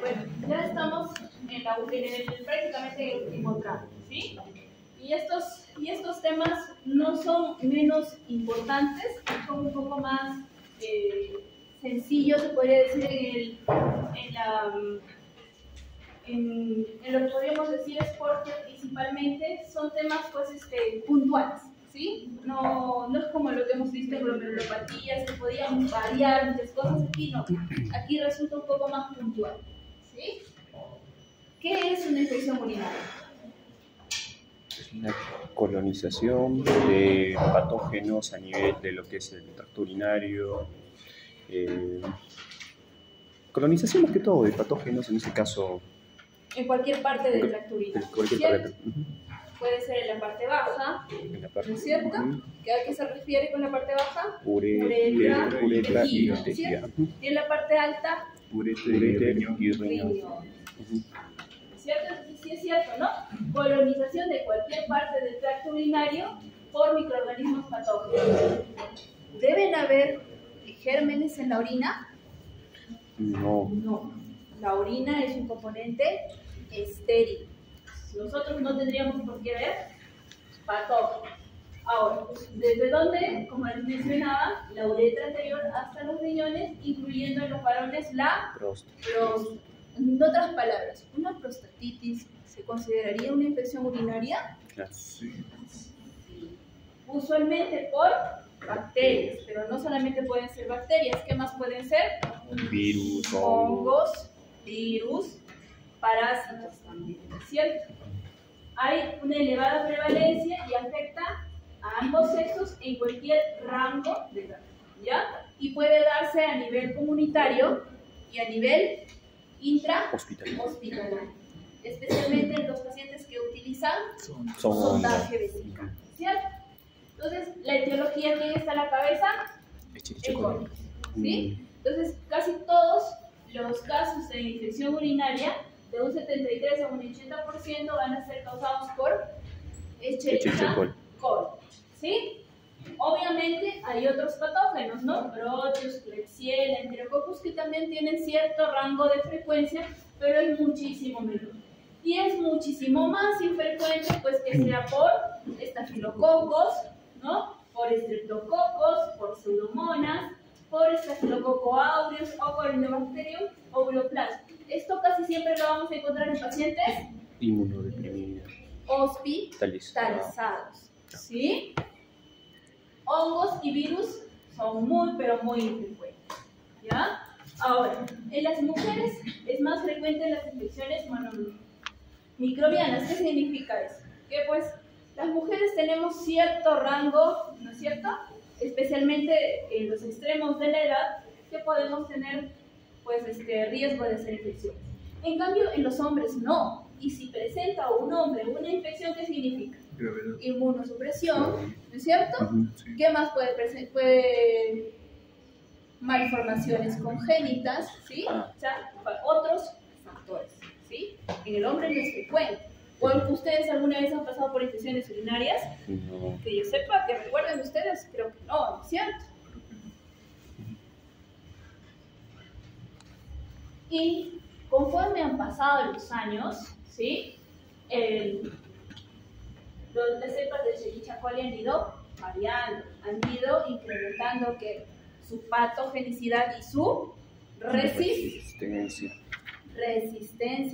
Bueno, ya estamos prácticamente en el último tramo, ¿sí? Y estos temas no son menos importantes, son un poco más sencillos, se podría decir, en lo que podríamos decir es porque principalmente son temas pues, puntuales, ¿sí? No es como lo que hemos visto en glomerulopatías, que podían variar muchas cosas, aquí no. Aquí resulta un poco más puntual, ¿sí? ¿Qué es una infección urinaria? Es la colonización de patógenos a nivel de lo que es el tracto urinario. Colonización más que todo de patógenos, en este caso. En cualquier parte del tracto urinario. Puede ser en la parte baja, ¿no es cierto? ¿A qué se refiere con la parte baja? Uretra y vejiga. Y en la parte alta, uréter y riñón. ¿Cierto? Entonces sí es cierto, ¿no? Colonización de cualquier parte del tracto urinario por microorganismos patógenos. ¿Deben haber gérmenes en la orina? No. No. La orina es un componente estéril. Nosotros no tendríamos por qué ver patógenos. Ahora, ¿desde dónde? Como les mencionaba, la uretra anterior hasta los riñones, incluyendo en los varones la próstata. En otras palabras, ¿una prostatitis se consideraría una infección urinaria? Claro. Sí. Usualmente por bacterias, pero no solamente pueden ser bacterias, ¿qué más pueden ser? Virus, hongos, virus, parásitos también, ¿cierto? Hay una elevada prevalencia y afecta a ambos sexos en cualquier rango de edad, ¿ya? Y puede darse a nivel comunitario y a nivel intra-hospitalario, especialmente en los pacientes que utilizan sondaje vesical, ¿cierto? Entonces, la etiología, ¿quién está en la cabeza? El cólico, ¿sí? Entonces, casi todos los casos de infección urinaria, de un 73 a un 80%, van a ser causados por Escherichia coli, ¿sí? Obviamente hay otros patógenos, ¿no? Proteus, Klebsiella, Enterococcus, que también tienen cierto rango de frecuencia, pero es muchísimo menor. Y es muchísimo más infrecuente, pues, que sea por estafilococos, ¿no? Por estreptococos, por pseudomonas, por estafilococo aureus o Corynebacterium uroplasma. Esto casi siempre lo vamos a encontrar en pacientes inmunodeprimidos, hospitalizados, ¿sí? Hongos y virus son muy, pero muy infrecuentes, ¿ya? Ahora, en las mujeres es más frecuente las infecciones microbianas. ¿Qué significa eso? Que pues las mujeres tenemos cierto rango, ¿no es cierto? Especialmente en los extremos de la edad, que podemos tener pues riesgo de hacer infecciones. En cambio, en los hombres no. Y si presenta un hombre una infección, ¿qué significa? Inmunosupresión, ¿no es cierto? Sí. ¿Qué más puede malformaciones congénitas, ¿sí? O sea, otros factores, ¿sí? En el hombre no es frecuente. ¿O ustedes alguna vez han pasado por infecciones urinarias? No. Que yo sepa, que recuerden ustedes, creo que no, ¿no es cierto? Y conforme han pasado los años, ¿sí? Las cepas de Escherichia coli han ido variando, han ido incrementando que su patogenicidad y su resistencia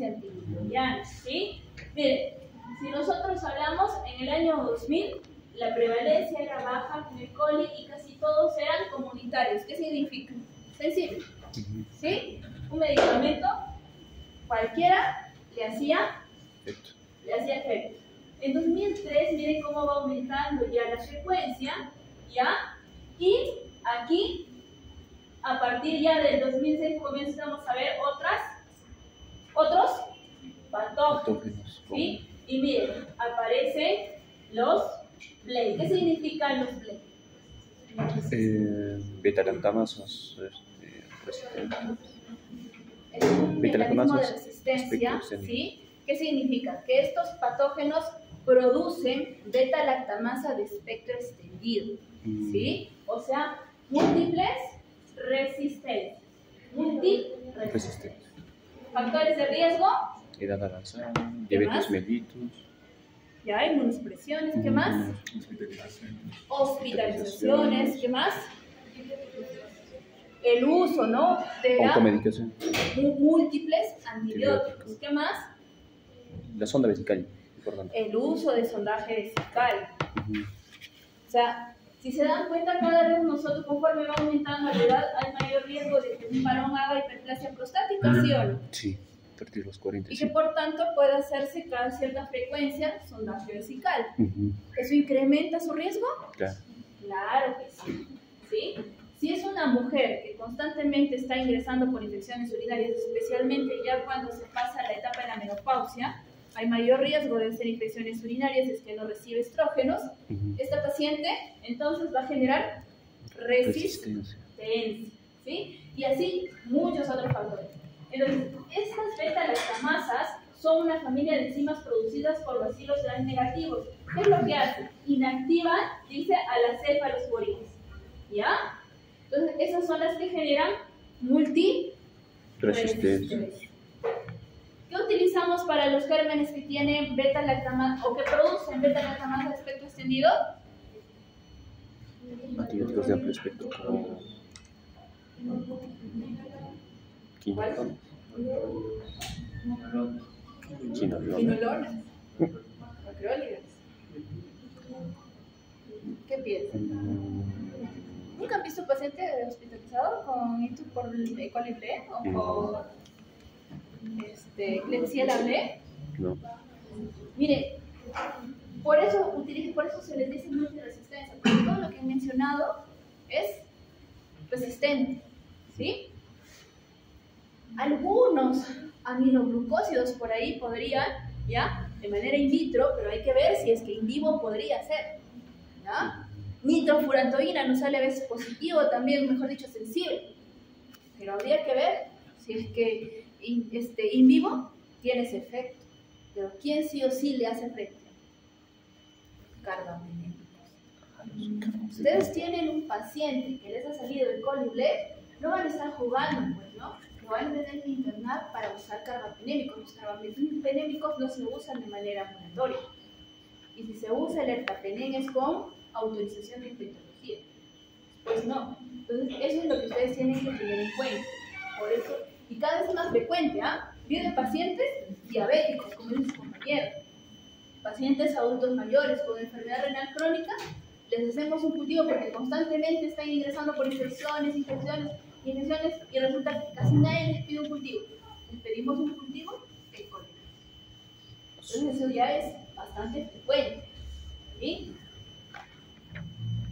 antimicrobiana, ¿sí? Miren, si nosotros hablamos en el año 2000, la prevalencia era baja con el coli y casi todos eran comunitarios. ¿Qué significa? Sencillo, ¿sí? Un medicamento cualquiera le hacía efecto. En 2003, miren cómo va aumentando ya la frecuencia, ¿ya? Y aquí, a partir ya del 2006, comenzamos a ver otros patógenos, ¿sí? Y miren, aparecen los BLEI. ¿Qué significan los BLEI? Beta-lactamasos resistentes. Es un mecanismo de resistencia, ¿sí? ¿Qué significa? Que estos patógenos producen beta-lactamasa de espectro extendido, ¿sí? O sea, múltiples resistencias. Factores de riesgo. Edad avanzada, diabetes mellitus. Ya, inmunosupresiones, ¿qué más? Hospitalizaciones, ¿qué más? El uso, ¿no? De automedicación. Múltiples antibióticos, ¿qué más? La sonda vesical, importante. El uso de sondaje vesical. O sea, si se dan cuenta, cada vez nosotros, conforme va aumentando la edad, hay mayor riesgo de que un varón haga hiperplasia prostática, ¿sí o no? Sí, a partir de los 40. Y que por tanto puede hacerse cada cierta frecuencia sondaje vesical. ¿Eso incrementa su riesgo? Claro. Claro que sí. ¿Sí? Si es una mujer que constantemente está ingresando por infecciones urinarias, especialmente ya cuando se pasa la etapa de la menopausia, hay mayor riesgo de hacer infecciones urinarias, es que no recibe estrógenos. Esta paciente entonces va a generar resistencia, ¿sí? Y así muchos otros factores. Entonces, estas beta-lactamasas son una familia de enzimas producidas por bacilos gram negativos. ¿Qué es lo que hacen? Inactivan, dice, a las cefalosporinas. ¿Ya? Entonces, esas son las que generan multiresistencia. ¿Qué utilizamos para los gérmenes que tienen beta-lactamasa o que producen beta-lactamasa de espectro extendido? Antibióticos de amplio espectro como quinolonas. Quinolonas. Macrólidas. ¿Qué piensan? ¿Nunca han visto un paciente hospitalizado con ictus por E. coli B o por Klebsiella B? No. Mire, por eso se les dice multiresistencia, porque todo lo que he mencionado es resistente, ¿sí? Algunos aminoglucósidos por ahí podrían, ¿ya? De manera in vitro, pero hay que ver si es que in vivo podría ser, ¿ya? Nitrofurantoína nos sale a veces positivo, también, mejor dicho, sensible. Pero habría que ver si es que in vivo tiene ese efecto. Pero ¿quién sí o sí le hace efecto? Carbapenémicos. Ustedes tienen un paciente que les ha salido E. coli B, no van a estar jugando, pues, ¿no? Lo van a tener que internar para usar carbapenémicos. Los carbapenémicos no se usan de manera ambulatoria. Y si se usa el ertapenem es con autorización de infectología. Pues no. Entonces, eso es lo que ustedes tienen que tener en cuenta. Por eso, y cada vez más frecuente, vienen pacientes diabéticos, como dice su compañero, pacientes adultos mayores con enfermedad renal crónica, les hacemos un cultivo porque constantemente están ingresando por infecciones, y resulta que casi nadie les pide un cultivo. Les pedimos un cultivo E. coli. Entonces, eso ya es bastante frecuente. ¿Sí?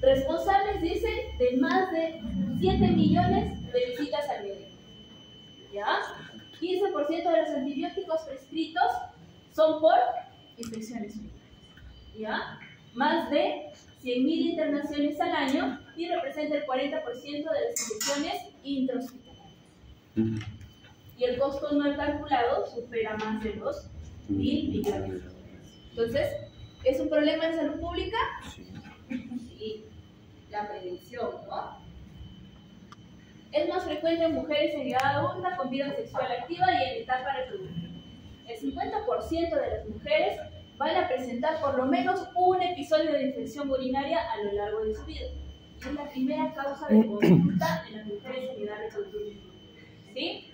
Responsables, dicen, de más de 7 millones de visitas al médico. ¿Ya? 15% de los antibióticos prescritos son por infecciones urinarias. ¿Ya? Más de 100.000 internaciones al año y representa el 40% de las infecciones intrahospitalarias. Y el costo no calculado supera más de los 1.000 millones. Entonces, ¿es un problema de salud pública? Sí. La prevención, ¿no? Es más frecuente en mujeres en edad adulta con vida sexual activa y en etapa reproductiva. El 50% de las mujeres van a presentar por lo menos un episodio de infección urinaria a lo largo de su vida. Es la primera causa de consulta en las mujeres en edad reproductiva. ¿Sí?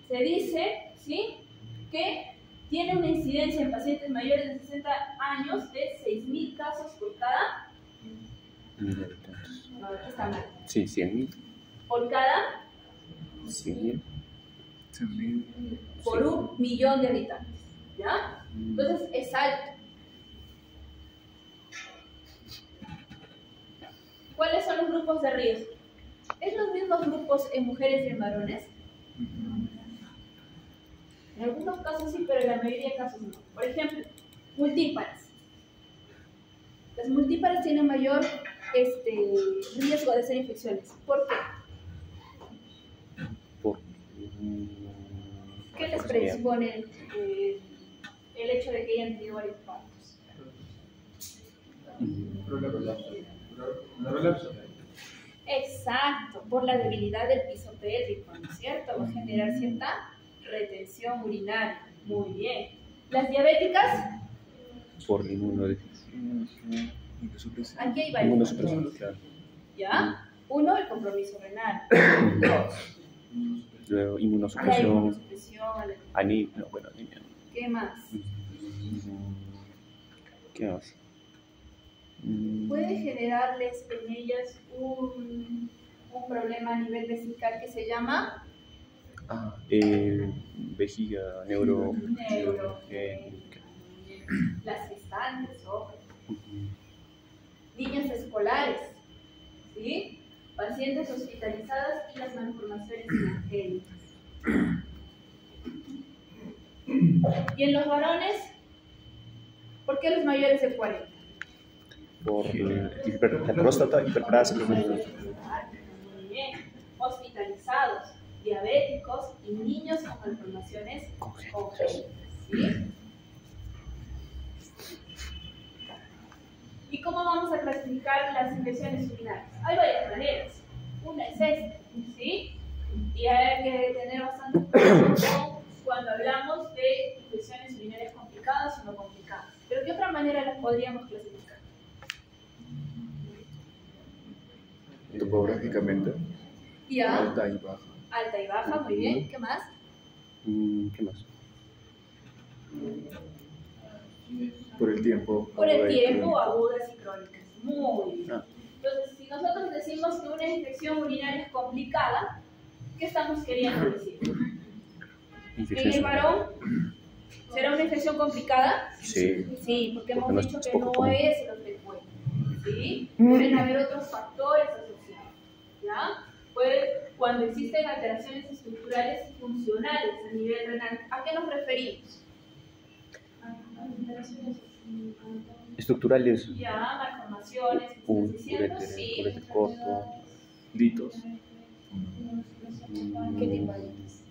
Se dice, ¿sí?, que tiene una incidencia en pacientes mayores de 60 años de 6.000 casos por cada... No, aquí está mal. Sí, 100.000. Por cada... 100.000. Por 1.000.000 de habitantes. ¿Ya? Entonces es alto. ¿Cuáles son los grupos de riesgo? ¿Es los mismos grupos en mujeres y en varones? En algunos casos sí, pero en la mayoría de casos no. Por ejemplo, multípares. Las multípares tienen mayor riesgo de hacer infecciones. ¿Por qué? ¿Qué les predispone el hecho de que hayan tenido varios partos? Exacto, por la debilidad del piso pélvico, ¿no es cierto? Va a generar cierta retención urinaria. Muy bien. ¿Las diabéticas? Por inmunodeficiencia. Aquí hay varios. Inmunosupresión, claro. ¿Ya? 1, el compromiso renal. 2. Luego, La inmunosupresión. inmunosupresión. Anemia. No, bueno, anemia. ¿Qué más? ¿Qué más? Puede generarles en ellas un problema a nivel vesical que se llama vejiga, las gestantes, ojo. Niñas escolares, ¿sí? Pacientes hospitalizadas y las malformaciones congénitas. Y en los varones, ¿por qué los mayores de 40? Por la próstata, hiperplasia. Muy bien. Hospitalizados, diabéticos y niños con malformaciones congénitas. ¿Sí? ¿Y cómo vamos a clasificar las infecciones urinarias? Hay varias maneras. Una es esta, ¿sí? Y hay que tener bastante cuidado cuando hablamos de infecciones urinarias complicadas o no complicadas. Pero ¿qué otra manera las podríamos clasificar? Topográficamente. Ya. Alta y baja. Alta y baja, muy bien. ¿Qué más? ¿Qué más? Por el tiempo. Por el aguda y tiempo, crónica. agudas y crónicas. Muy bien. Entonces, si nosotros decimos que una infección urinaria es complicada, ¿qué estamos queriendo decir? ¿En el varón será una infección complicada? Sí. Sí, porque Porque hemos no dicho es que poco no común. es lo frecuente. ¿Sí? Pueden haber otros factores asociados. ¿Ya? Cuando existen alteraciones estructurales y funcionales a nivel renal, ¿a qué nos referimos? A alteraciones Estructurales. ya, malformaciones, ¿qué estás diciendo? Sí. Ureter corto. Litos. ¿Qué tipo de litos?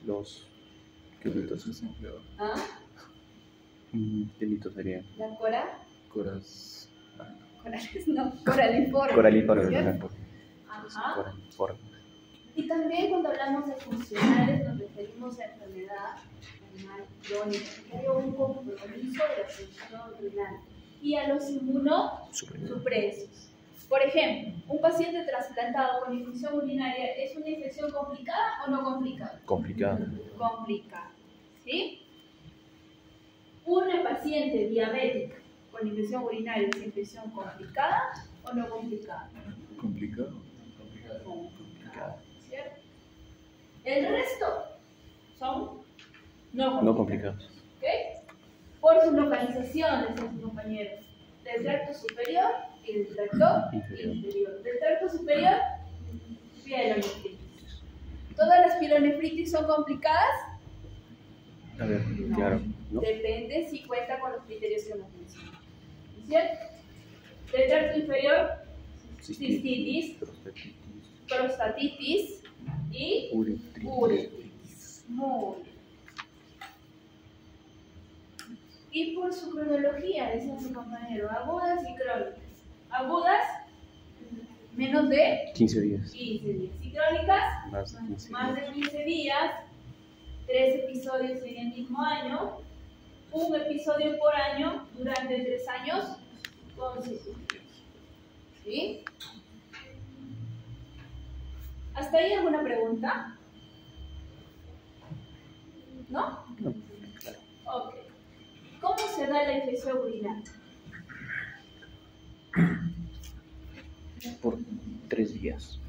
Los ¿Qué litos es empleado? ¿Ah? ¿qué litos serían? ¿La cora? Coras. Corales, no, coraliforme. Coralífero. ¿cierto? Ajá. Y también cuando hablamos de funcionales nos referimos a enfermedad renal crónica, que hay un compromiso de la función renal y a los inmunosupresos. Por ejemplo, un paciente trasplantado con infección urinaria, ¿es una infección complicada o no complicada? Complicado. Complicada, ¿sí? Una paciente diabética con infección urinaria, ¿es infección complicada o no complicada? Complicado. Complicada, ¿cierto? El resto son No complicados. ¿ok? Por su localización, decían sus compañeros, del tracto superior y del tracto inferior. Del tracto superior, pielonefritis. ¿Todas las pielonefritis son complicadas? A ver, No. claro. ¿No? Depende si cuenta con los criterios que hemos mencionado. ¿Cierto? Del tracto inferior, cistitis, prostatitis y uretritis. Muy bien. Y por su cronología, decía su compañero, agudas y crónicas. Agudas, menos de 15 días. 15 días. Y crónicas, Más de 15 más días. de 15 días, 3 episodios en el mismo año, un episodio por año durante 3 años consecutivos. ¿Sí? ¿Hasta ahí alguna pregunta? ¿No? No, claro. Ok. ¿Cómo se da la infección urinaria? Por 3 días.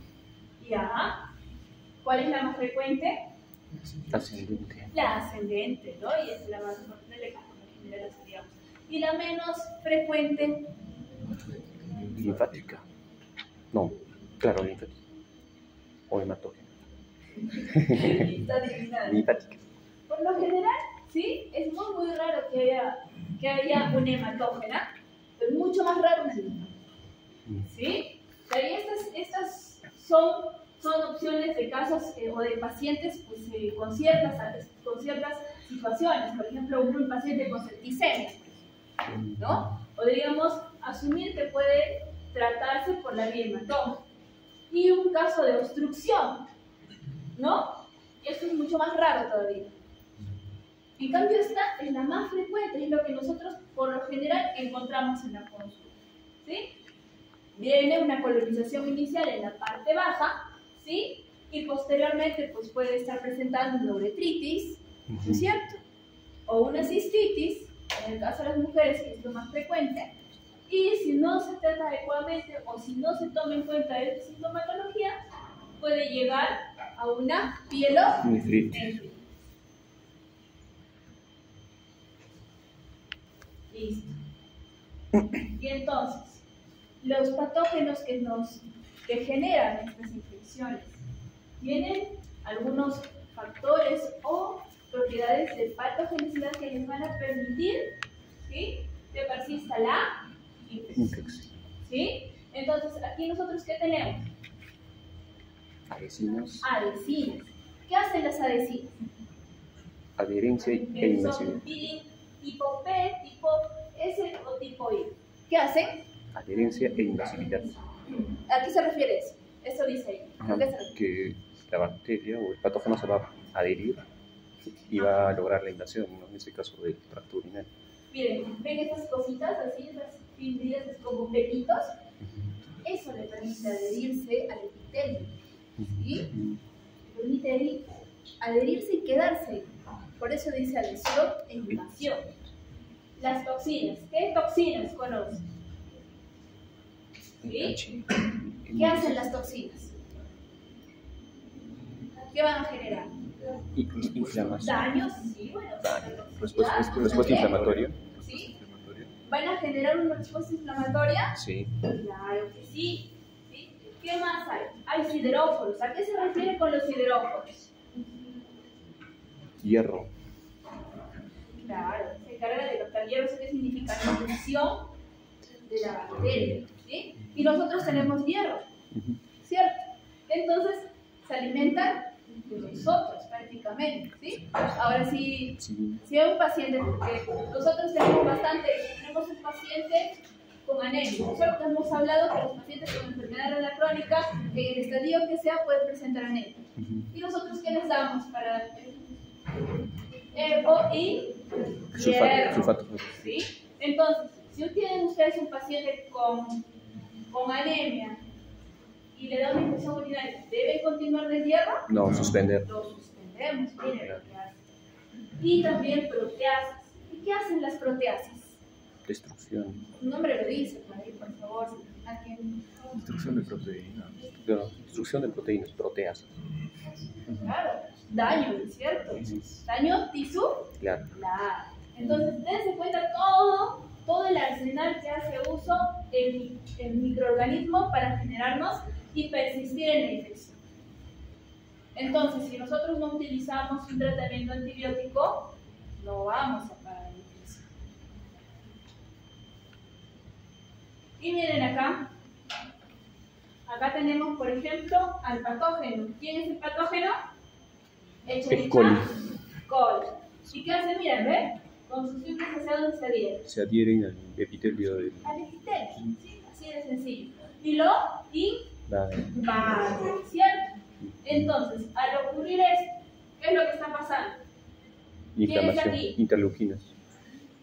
Ya. ¿Cuál es la más frecuente? Ascendente. La ascendente, ¿no? Y es la más frecuente, por general estudiamos. ¿Y la menos frecuente? Linfática. No, claro, linfática. O hematógena. Está adivinada. Linfática. Por lo general, sí, es muy raro que haya una hematógena, pero es mucho más raro una linfática. ¿Sí? O sea, y estas son opciones de casos o de pacientes pues, con ciertas situaciones. Por ejemplo, un paciente con septicemia, ¿no? Podríamos asumir que puede tratarse por la vía hematógena. y un caso de obstrucción, ¿no? Esto es mucho más raro todavía. En cambio, esta es la más frecuente, es lo que nosotros por lo general encontramos en la consulta, ¿sí? Viene una colonización inicial en la parte baja, ¿sí? Y posteriormente pues puede estar presentando una uretritis, ¿no es cierto? O una cistitis, en el caso de las mujeres, que es lo más frecuente. Y si no se trata adecuadamente o si no se toma en cuenta esta sintomatología, puede llegar a una pielonefritis. Listo. Y entonces, los patógenos que generan estas infecciones tienen algunos factores o propiedades de patogenicidad que les van a permitir, ¿sí?, que persista la infección. ¿Sí? Entonces, aquí nosotros, ¿qué tenemos? Adhesinas. Adhesinas. ¿Qué hacen las adhesinas? Adherencia e invasión. Tipo P, tipo S o tipo I. ¿Qué hacen? Adherencia e invasividad. ¿A qué se refiere eso? Eso dice ahí. Ajá, ¿A qué se refiere? que la bacteria o el patógeno se va a adherir y va a lograr la invasión, ¿no? En este caso del tracto urinario. Miren, ven estas cositas así, estas fibrillas como pelitos. Eso le permite adherirse al epitelio. ¿Sí? Le permite adherirse y quedarse. Por eso dice adhesión e invasión. Las toxinas. ¿Qué toxinas conocen? ¿Sí? ¿Qué hacen las toxinas? ¿Qué van a generar? Inflamación. Daños, sí, bueno. Respuesta inflamatoria. ¿Sí? ¿Van a generar una respuesta inflamatoria? Sí. Claro que sí. ¿Sí? ¿Qué más hay? Hay sideróforos. ¿A qué se refiere con los sideróforos? Hierro. Claro, se encarga de captar hierro. ¿Qué significa? La nutrición de la bacteria. ¿Sí? Y nosotros tenemos hierro, ¿cierto? Entonces, se alimentan de nosotros prácticamente, ¿sí? Ahora sí, si hay un paciente, porque nosotros tenemos un paciente con anemia. Nosotros hemos hablado que los pacientes con enfermedad renal crónica, en el estadio que sea, pueden presentar anemia. ¿Y nosotros qué les damos para EPO y sulfato? ¿Sí? Entonces, si tienen ustedes un paciente con anemia y le da una infección urinaria, ¿deben continuar de hierro? No, suspender. Lo suspendemos, miren lo que hace. Y también proteasas. ¿Y qué hacen las proteasas? Destrucción. Un nombre lo dice, por favor. Destrucción de proteínas. No, destrucción de proteínas, proteasas. Claro, daño, ¿cierto? Daño tisular. Claro. Entonces, dense cuenta todo el arsenal que hace uso el microorganismo para generarnos y persistir en la infección. Entonces, si nosotros no utilizamos un tratamiento antibiótico, no vamos a parar la infección. Y miren acá. Acá tenemos, por ejemplo, al patógeno. ¿Quién es el patógeno? El coli. Coli. ¿Y qué hace? Miren, ¿ven? Con sus fibras hacia dónde se adhieren. Se adhieren al epitelio del... Al epitelio, ¿sí? Así de sencillo. Y lo invaden, ¿cierto? Entonces, al ocurrir esto, ¿qué es lo que está pasando? Inflamación, interleuquinas,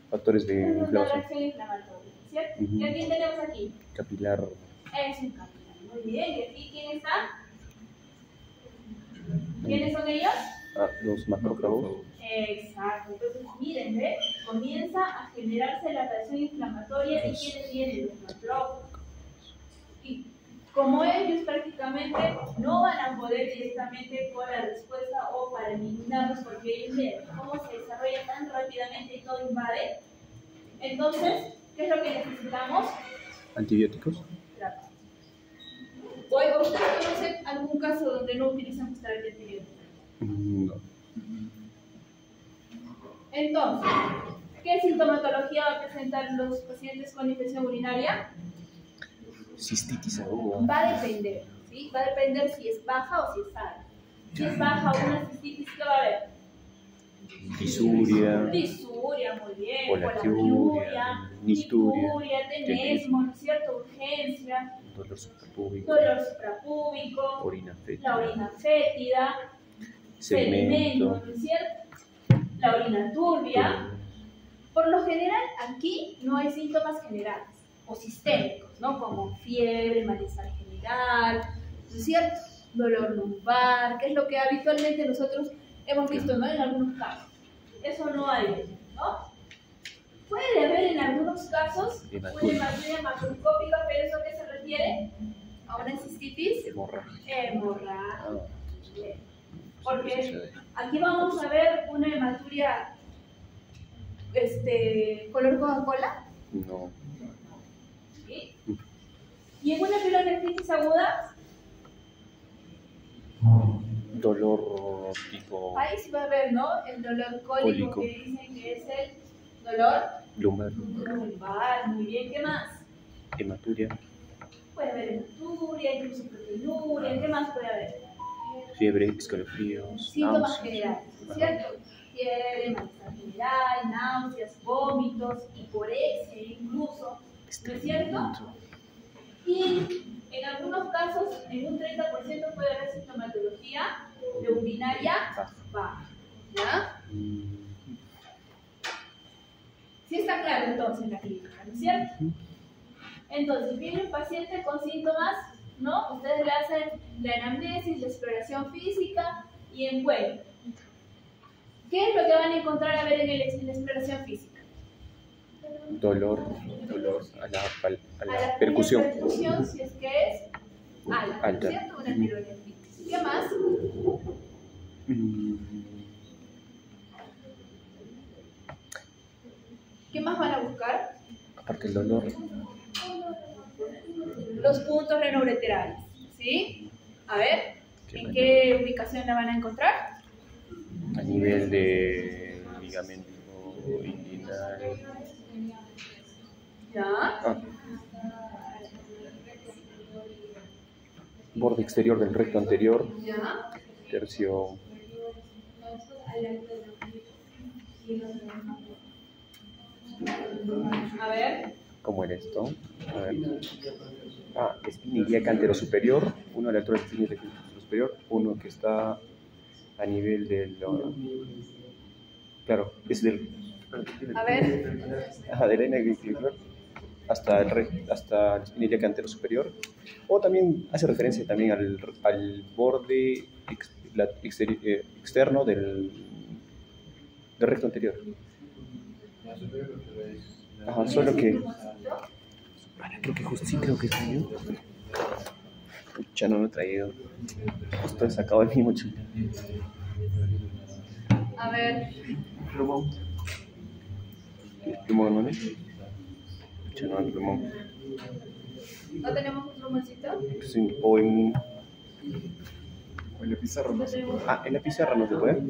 factores de inflamación. Una reacción inflamatoria, ¿cierto? ¿Y a quién tenemos aquí? Capilar. Es un capilar. Muy bien, ¿y aquí quién está? ¿Quiénes son ellos? Los macrófagos. Exacto, entonces miren, ¿ve? Comienza a generarse la reacción inflamatoria y ¿quiénes vienen? Los macrófagos. Y como ellos prácticamente no van a poder directamente con la respuesta o para eliminarlos porque ellos ven cómo se desarrolla tan rápidamente y todo invade, entonces, ¿qué es lo que necesitamos? Antibióticos. Claro. Oiga, ¿usted conoce algún caso donde no utilizamos terapia antibiótica? No. Entonces, ¿qué sintomatología va a presentar los pacientes con infección urinaria? Cistitis aguda. Va a depender, ¿sí? Va a depender si es baja o si es alta. Si es baja una cistitis, ¿qué va a haber? Disuria. Disuria, muy bien. Polatiuria, Nituria, tenesmo, ¿no es cierto? Urgencia. dolor suprapúbico, orina fétida, la orina fétida, sedimento, ¿no es cierto? La orina turbia. Por lo general, aquí no hay síntomas generales o sistémicos, ¿no? Como fiebre, malestar general, ¿no es cierto? Dolor lumbar, que es lo que habitualmente nosotros hemos visto, ¿no? En algunos casos. Eso no hay, ¿no? Puede haber en algunos casos una hematuria macroscópica, pero ¿eso a qué se refiere? ¿A una cistitis? Hemorragia. Porque aquí vamos a ver una hematuria color Coca-Cola. No. ¿Sí? Y en una pielonefritis aguda, dolor tipo ahí sí va a haber, ¿no? El dolor cólico, que dicen que es el dolor lumbar. Muy bien, ¿qué más? Hematuria. Puede haber hematuria, incluso proteinuria, ¿qué más puede haber? Fiebre, escalofríos, síntomas generales, ¿cierto? Fiebre, malestar general, náuseas, vómitos, hiporexia incluso, ¿no es cierto? Y en algunos casos, en un 30% puede haber sintomatología de urinaria baja, ¿ya? Sí está claro entonces la clínica, ¿no es cierto? Entonces, viene un paciente con síntomas, ¿no? Ustedes le hacen la anamnesis, la exploración física y encuentran. ¿Qué es lo que van a encontrar a ver en la exploración física? Dolor a la percusión. Percusión, si es que es alta, ¿cierto? Una pielonefritis. ¿Qué más? ¿Qué más van a buscar? Aparte del dolor. Los puntos renoureterales, ¿sí? A ver, ¿en qué ubicación la van a encontrar? A nivel de ligamento inguinal. ¿Ya? Borde exterior del recto anterior. ¿Ya? Tercio. A ver. ¿Cómo era esto? A ver. Espina ilíaca anterosuperior, uno a la altura de la espina ilíaca anterosuperior, uno que está a nivel del... Claro, es del... A ver. De la inaguicular hasta la espina ilíaca anterosuperior. O también hace referencia también al borde externo del recto anterior. Ajá, solo que... creo que justo sí, creo que es mío. Ya no lo he traído. Justo he sacado el mismo chile. A ver. Plumón. ¿Plumón no es? Ya no hay plumón. ¿No tenemos un plumoncito? Sí, o en la pizarra no se puede. en la pizarra no se puede.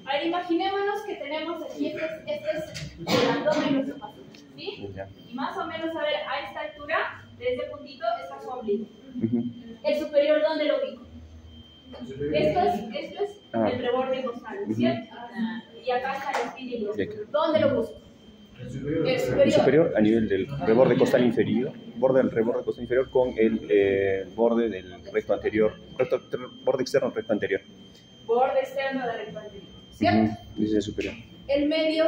A ver, imaginémonos que tenemos aquí, este es el abdomen de nuestro paciente, ¿sí? Ya. Y más o menos, a ver, a esta altura, de este puntito, está su ombligo. ¿El superior dónde lo ubico? Esto es el reborde costal, ¿no es cierto? Y acá está la espina ilíaca. ¿Dónde lo busco? El superior a nivel del reborde costal inferior, borde del reborde costal inferior con el borde del recto anterior, borde externo del recto anterior. Borde externo del recto anterior, ¿cierto? Dice superior. El medio.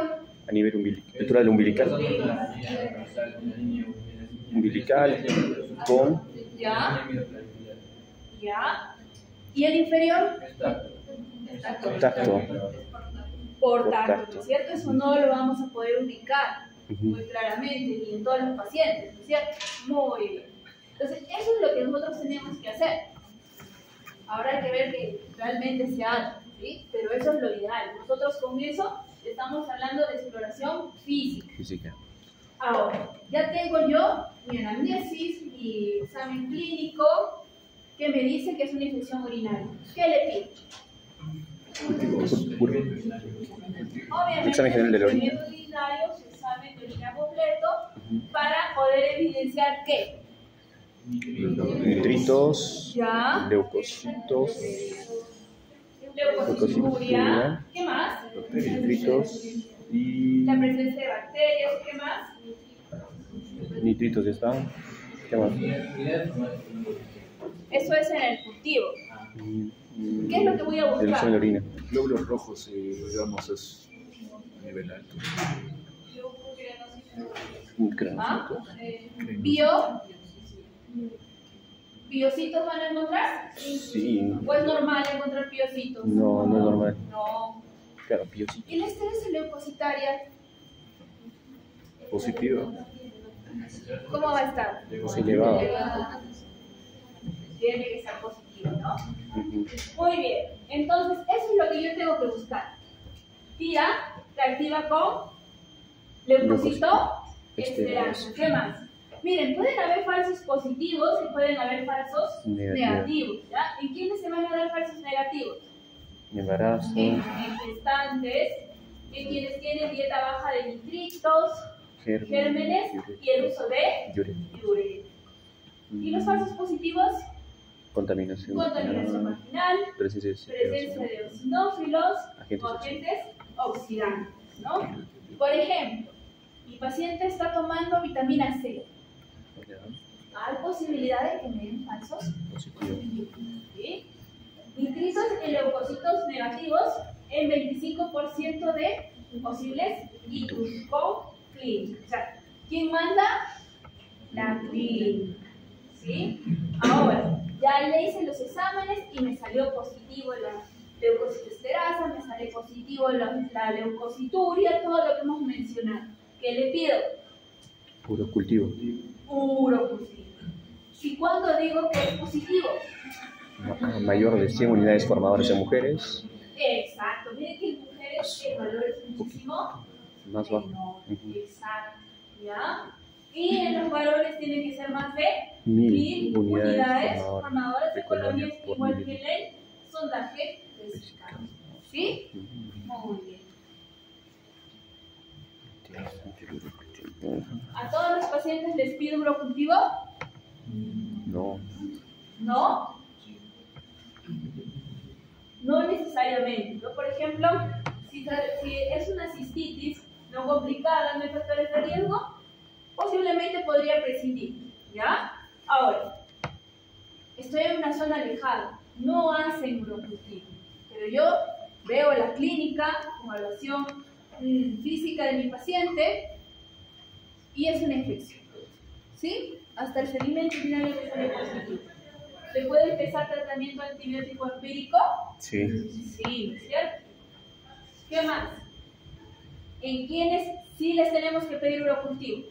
A nivel umbilical, altura del umbilical. Umbilical con. Ya. ¿Y el inferior? Tacto. Por tacto, ¿cierto? Eso no lo vamos a poder ubicar muy claramente, ni en todos los pacientes, ¿no es cierto? Muy bien. Entonces, eso es lo que nosotros tenemos que hacer. Ahora hay que ver que realmente se haga, ¿sí? Pero eso es lo ideal. Nosotros con eso estamos hablando de exploración física. Ahora, ya tengo yo mi anamnesis, mi examen clínico, que me dice que es una infección urinaria. ¿Qué le pido? Obviamente, examen general de la orina. Urinario, su examen de orina completo, para poder evidenciar qué. Nitritos, leucocitos, leucocinuria, ¿qué más? Nitritos y... La presencia de bacterias, ¿qué más? Nitritos ya están. ¿Qué más? Eso es en el cultivo. ¿Qué es lo que voy a buscar? El examen de orina. Glóbulos rojos, digamos, es a nivel alto. ¿Ah? ¿Biocitos van a encontrar? Sí. ¿O es normal encontrar biocitos? No, no es normal. No. Claro, biocitos. ¿Y la estrés leucocitaria? Positivo. ¿Cómo va a estar? Es elevado. Tiene que ser positivo, ¿no? Muy bien. Entonces, eso es lo que yo tengo que buscar. Tira, te activa con leucocito esteroide. ¿Qué más? Miren, pueden haber falsos positivos y pueden haber falsos negativos. ¿Ya? ¿En quiénes se van a dar falsos negativos? Embarazo. En gestantes, en quienes tienen dieta baja de nitritos, gérmenes y el uso de urea. ¿Y los falsos positivos? Contaminación marginal, presencia de eosinófilos o agentes oxidantes, ¿no? Por ejemplo, mi paciente está tomando vitamina C. ¿Hay posibilidad de que me den falsos positivos? ¿Sí? Nitritos y leucocitos negativos en 25% de posibles ictus con clínica. O sea, ¿quién manda? La clínica. ¿Sí? Ahora, ya le hice los exámenes y me salió positivo la leucocitoesterasa, me salió positivo la leucocituria, todo lo que hemos mencionado. ¿Qué le pido? Puro cultivo. Puro cultivo. ¿Y cuándo digo que es positivo? Mayor de 100 unidades formadoras en mujeres. Exacto. Miren que en mujeres el valor es muchísimo más bajo. Exacto. ¿Ya? Y en los varones tienen que ser más de 1000 unidades formadoras de colonias, igual que el sondaje vesical. ¿Sí? Muy bien. ¿A todos los pacientes les pido urocultivo? No. ¿No? No necesariamente. ¿No? Por ejemplo, si es una cistitis no complicada, no hay factores de riesgo, posiblemente podría prescindir. ¿Ya? Ahora, estoy en una zona alejada, no hacen urocultivo, pero yo veo la clínica, evaluación física de mi paciente y es una infección. ¿Sí? Hasta el sedimento final le sale positivo. ¿Le puede empezar tratamiento antibiótico empírico? Sí. Sí, ¿cierto? ¿Qué más? ¿En quiénes sí les tenemos que pedir urocultivo?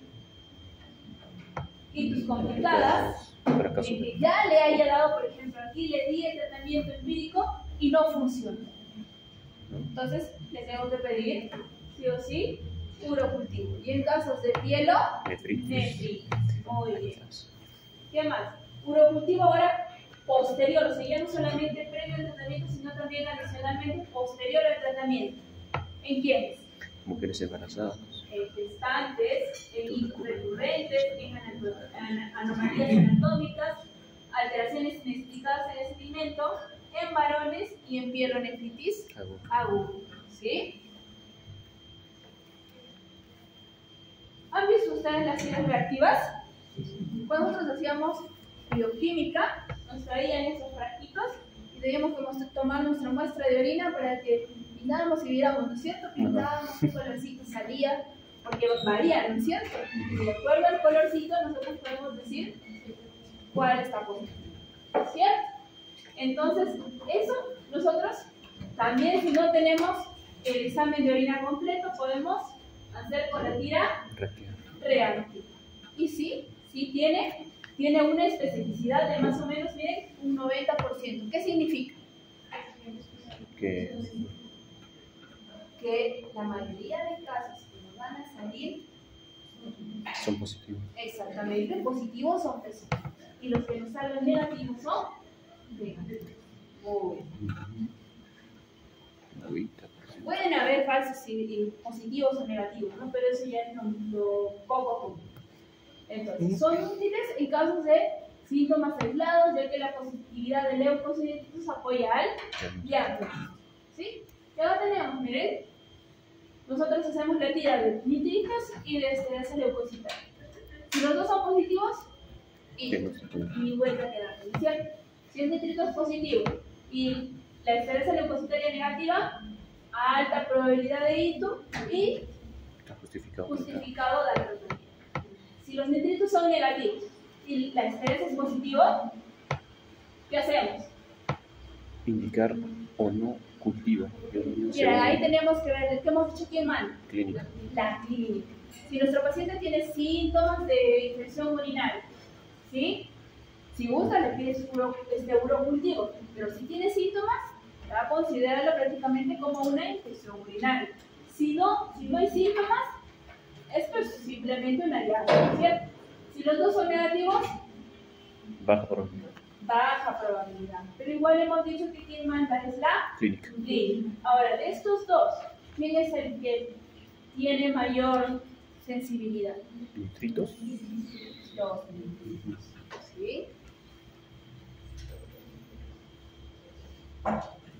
Ictus complicadas, en que ya le haya dado, por ejemplo, aquí le di el tratamiento empírico y no funciona. Entonces, le tengo que pedir, sí o sí, urocultivo. Y en casos de hielo, nefritis. Muy bien. ¿Qué más? Urocultivo ahora posterior, o sea, ya no solamente previo al tratamiento, sino también adicionalmente posterior al tratamiento. ¿En quiénes? Mujeres embarazadas. En gestantes, en ictus recurrentes, en anomalías anatómicas, alteraciones inexplicadas en el sedimento, en varones y en pielonefritis aguda. ¿Sí? ¿Han visto ustedes las citas reactivas? Cuando nosotros hacíamos bioquímica, nos traían esos frasquitos y teníamos que tomar nuestra muestra de orina para que pintáramos y viéramos, ¿no es cierto? Pintábamos, qué colorcito salía, porque varía, ¿no es cierto? Y de acuerdo al colorcito, nosotros podemos decir cuál está positivo, ¿cierto? Entonces, eso nosotros también, si no tenemos el examen de orina completo, podemos hacer con la tira reactiva. Y sí tiene una especificidad de más o menos, miren, un 90%. ¿Qué significa? Que la mayoría de casos que nos van a salir son positivos. Exactamente, positivos son positivos. Y los que nos salgan negativos son negativos. Muy bien. Pueden haber falsos positivos o negativos, ¿no? Pero eso ya es lo poco común. Entonces, son útiles en casos de síntomas aislados, ya que la positividad de leucocitos apoya al diagnóstico. ¿Sí? Y ahora tenemos, miren, nosotros hacemos la tira de nitritos y de esterasa leucocitaria. Si los dos son positivos, tenemos que pedir urocultivo. Si los dos son negativos, tenemos que pedir y vuelve a quedar judicial. Si el nitrito es positivo y la esterasa leucocitaria negativa, alta probabilidad de hito y justificado dar tratamiento. Si los nitritos son negativos y la esterasa es positivo, ¿qué hacemos? Indicar o no cultivo. Mira, ahí tenemos que ver, ¿qué hemos dicho? ¿Quién manda? Clínica. La clínica. Si nuestro paciente tiene síntomas de infección urinaria, ¿sí? Si gusta, le pides urocultivo, pero si tiene síntomas, va a considerarlo prácticamente como una infección urinaria. Si no hay síntomas, esto es simplemente una hallazgo, ¿cierto? Si los dos son negativos, baja probabilidad. Baja probabilidad. Pero igual hemos dicho que quien manda es la clínica. Ahora, de estos dos, ¿quién es el que tiene mayor sensibilidad? ¿Nitritos? Los nitritos. ¿Sí?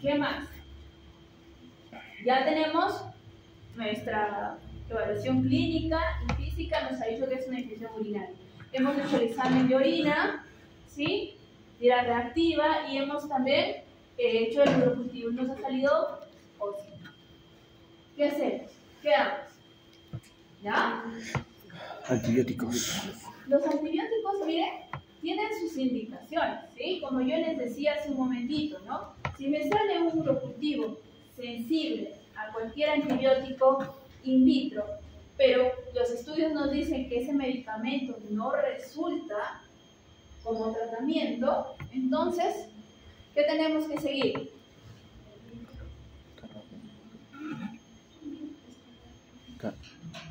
¿Qué más? Ya tenemos nuestra evaluación clínica y física, nos ha dicho que es una infección urinaria. Hemos hecho el examen de orina, ¿sí? Tira reactiva y hemos también hecho el urocultivo. Nos ha salido positivo. ¿Qué hacemos? ¿Qué damos? ¿Ya? Antibióticos. Los antibióticos, miren, tienen sus indicaciones, ¿sí? Como yo les decía hace un momentito, ¿no? Si me sale un urocultivo sensible a cualquier antibiótico in vitro, pero los estudios nos dicen que ese medicamento no resulta como tratamiento, entonces, ¿qué tenemos que seguir?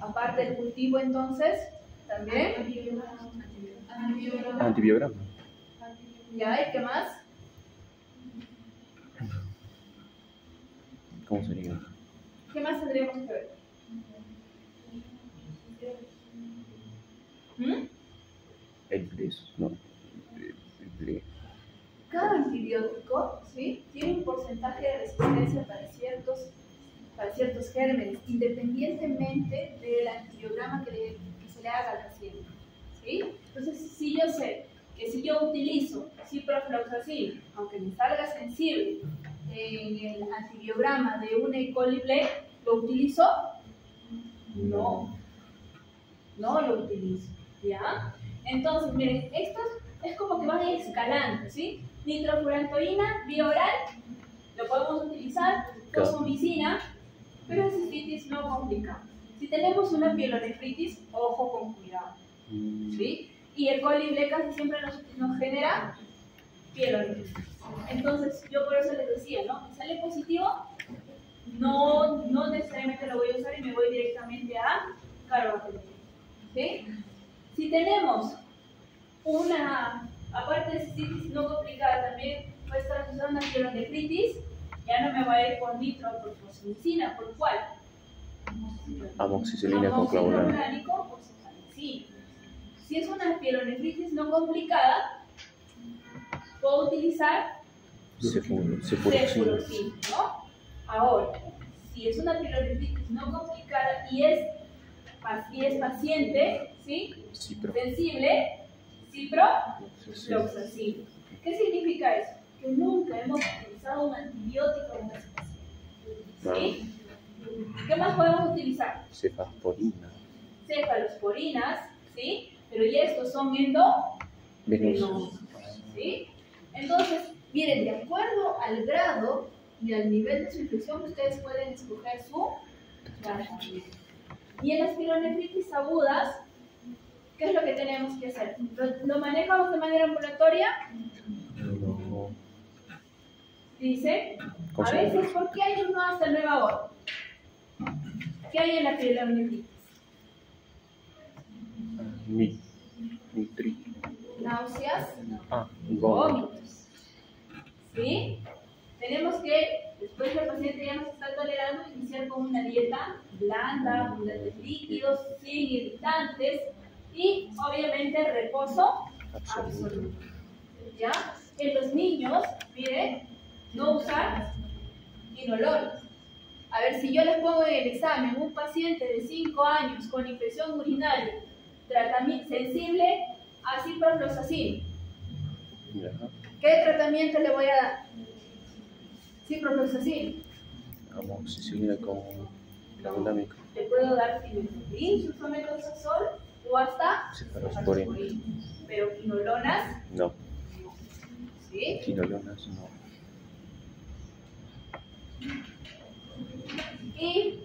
Aparte del cultivo, entonces, también antibiograma. ¿Ya? ¿Y qué más? ¿Cómo sería? ¿Qué más tendríamos que ver? El PLES, no. Cada antibiótico, ¿sí?, tiene un porcentaje de resistencia para ciertos gérmenes, independientemente del antibiograma que se le haga al paciente, ¿sí? Entonces, si yo sé que si yo utilizo ciprofloxacin, aunque me salga sensible en el antibiograma de una E. coli ble, ¿lo utilizo? No lo utilizo, ¿ya? Entonces, miren, estos es como que van escalando, ¿sí? Nitrofurantoína, vía oral, lo podemos utilizar, fosfomicina, pero es cistitis no complicada. Si tenemos una pielonefritis, ojo con cuidado, ¿sí? Y el coli ble casi siempre nos genera pielonefritis. Entonces, yo por eso les decía, ¿no? Si sale positivo, no necesariamente lo voy a usar y me voy directamente a carbapenem, ¿sí? Si tenemos aparte de cistitis no complicada, también puede estar asociada a una pielonefritis, ya no me voy a ir por nitroprofosfomicina, ¿por cuál? Amoxicilina con clavulana. Sí. Si es una pielonefritis no complicada, puedo utilizar cefuroxim, ¿no? Ahora, si es una pielonefritis no complicada y es paciente, ¿sí?, sensible, ciprofloxacin. ¿Qué significa eso? Que nunca hemos utilizado un antibiótico en ese paciente, ¿sí? ¿Qué más podemos utilizar? Cefalosporinas, ¿sí? Pero ya estos son endovenosos, ¿sí? Entonces, miren, de acuerdo al grado y al nivel de su infección, ustedes pueden escoger su tratamiento. Y en las pielonefritis agudas, ¿qué es lo que tenemos que hacer? ¿Lo manejamos de manera ambulatoria? No. Dice, a veces, ¿por qué hay uno hasta nueva hora? ¿Qué hay en la pielonefritis? Nitrito. Náuseas, Vómitos. ¿Sí? Tenemos que, después que el paciente ya nos está tolerando, iniciar con una dieta blanda, abundante de líquidos, sin irritantes y obviamente reposo absoluto. ¿Ya? En los niños, miren, no usar inoloros. A ver, si yo les pongo en el examen un paciente de 5 años con infección urinaria, tratamiento sensible a ciprofloxacin. ¿Qué tratamiento le voy a dar? Ciprofloxacin. Amoxicilina con clavulámico. Le puedo dar ciprofloxacin, sulfamethoxazol o hasta cefalosporina. Pero quinolonas. No. ¿Sí? Quinolonas no. Y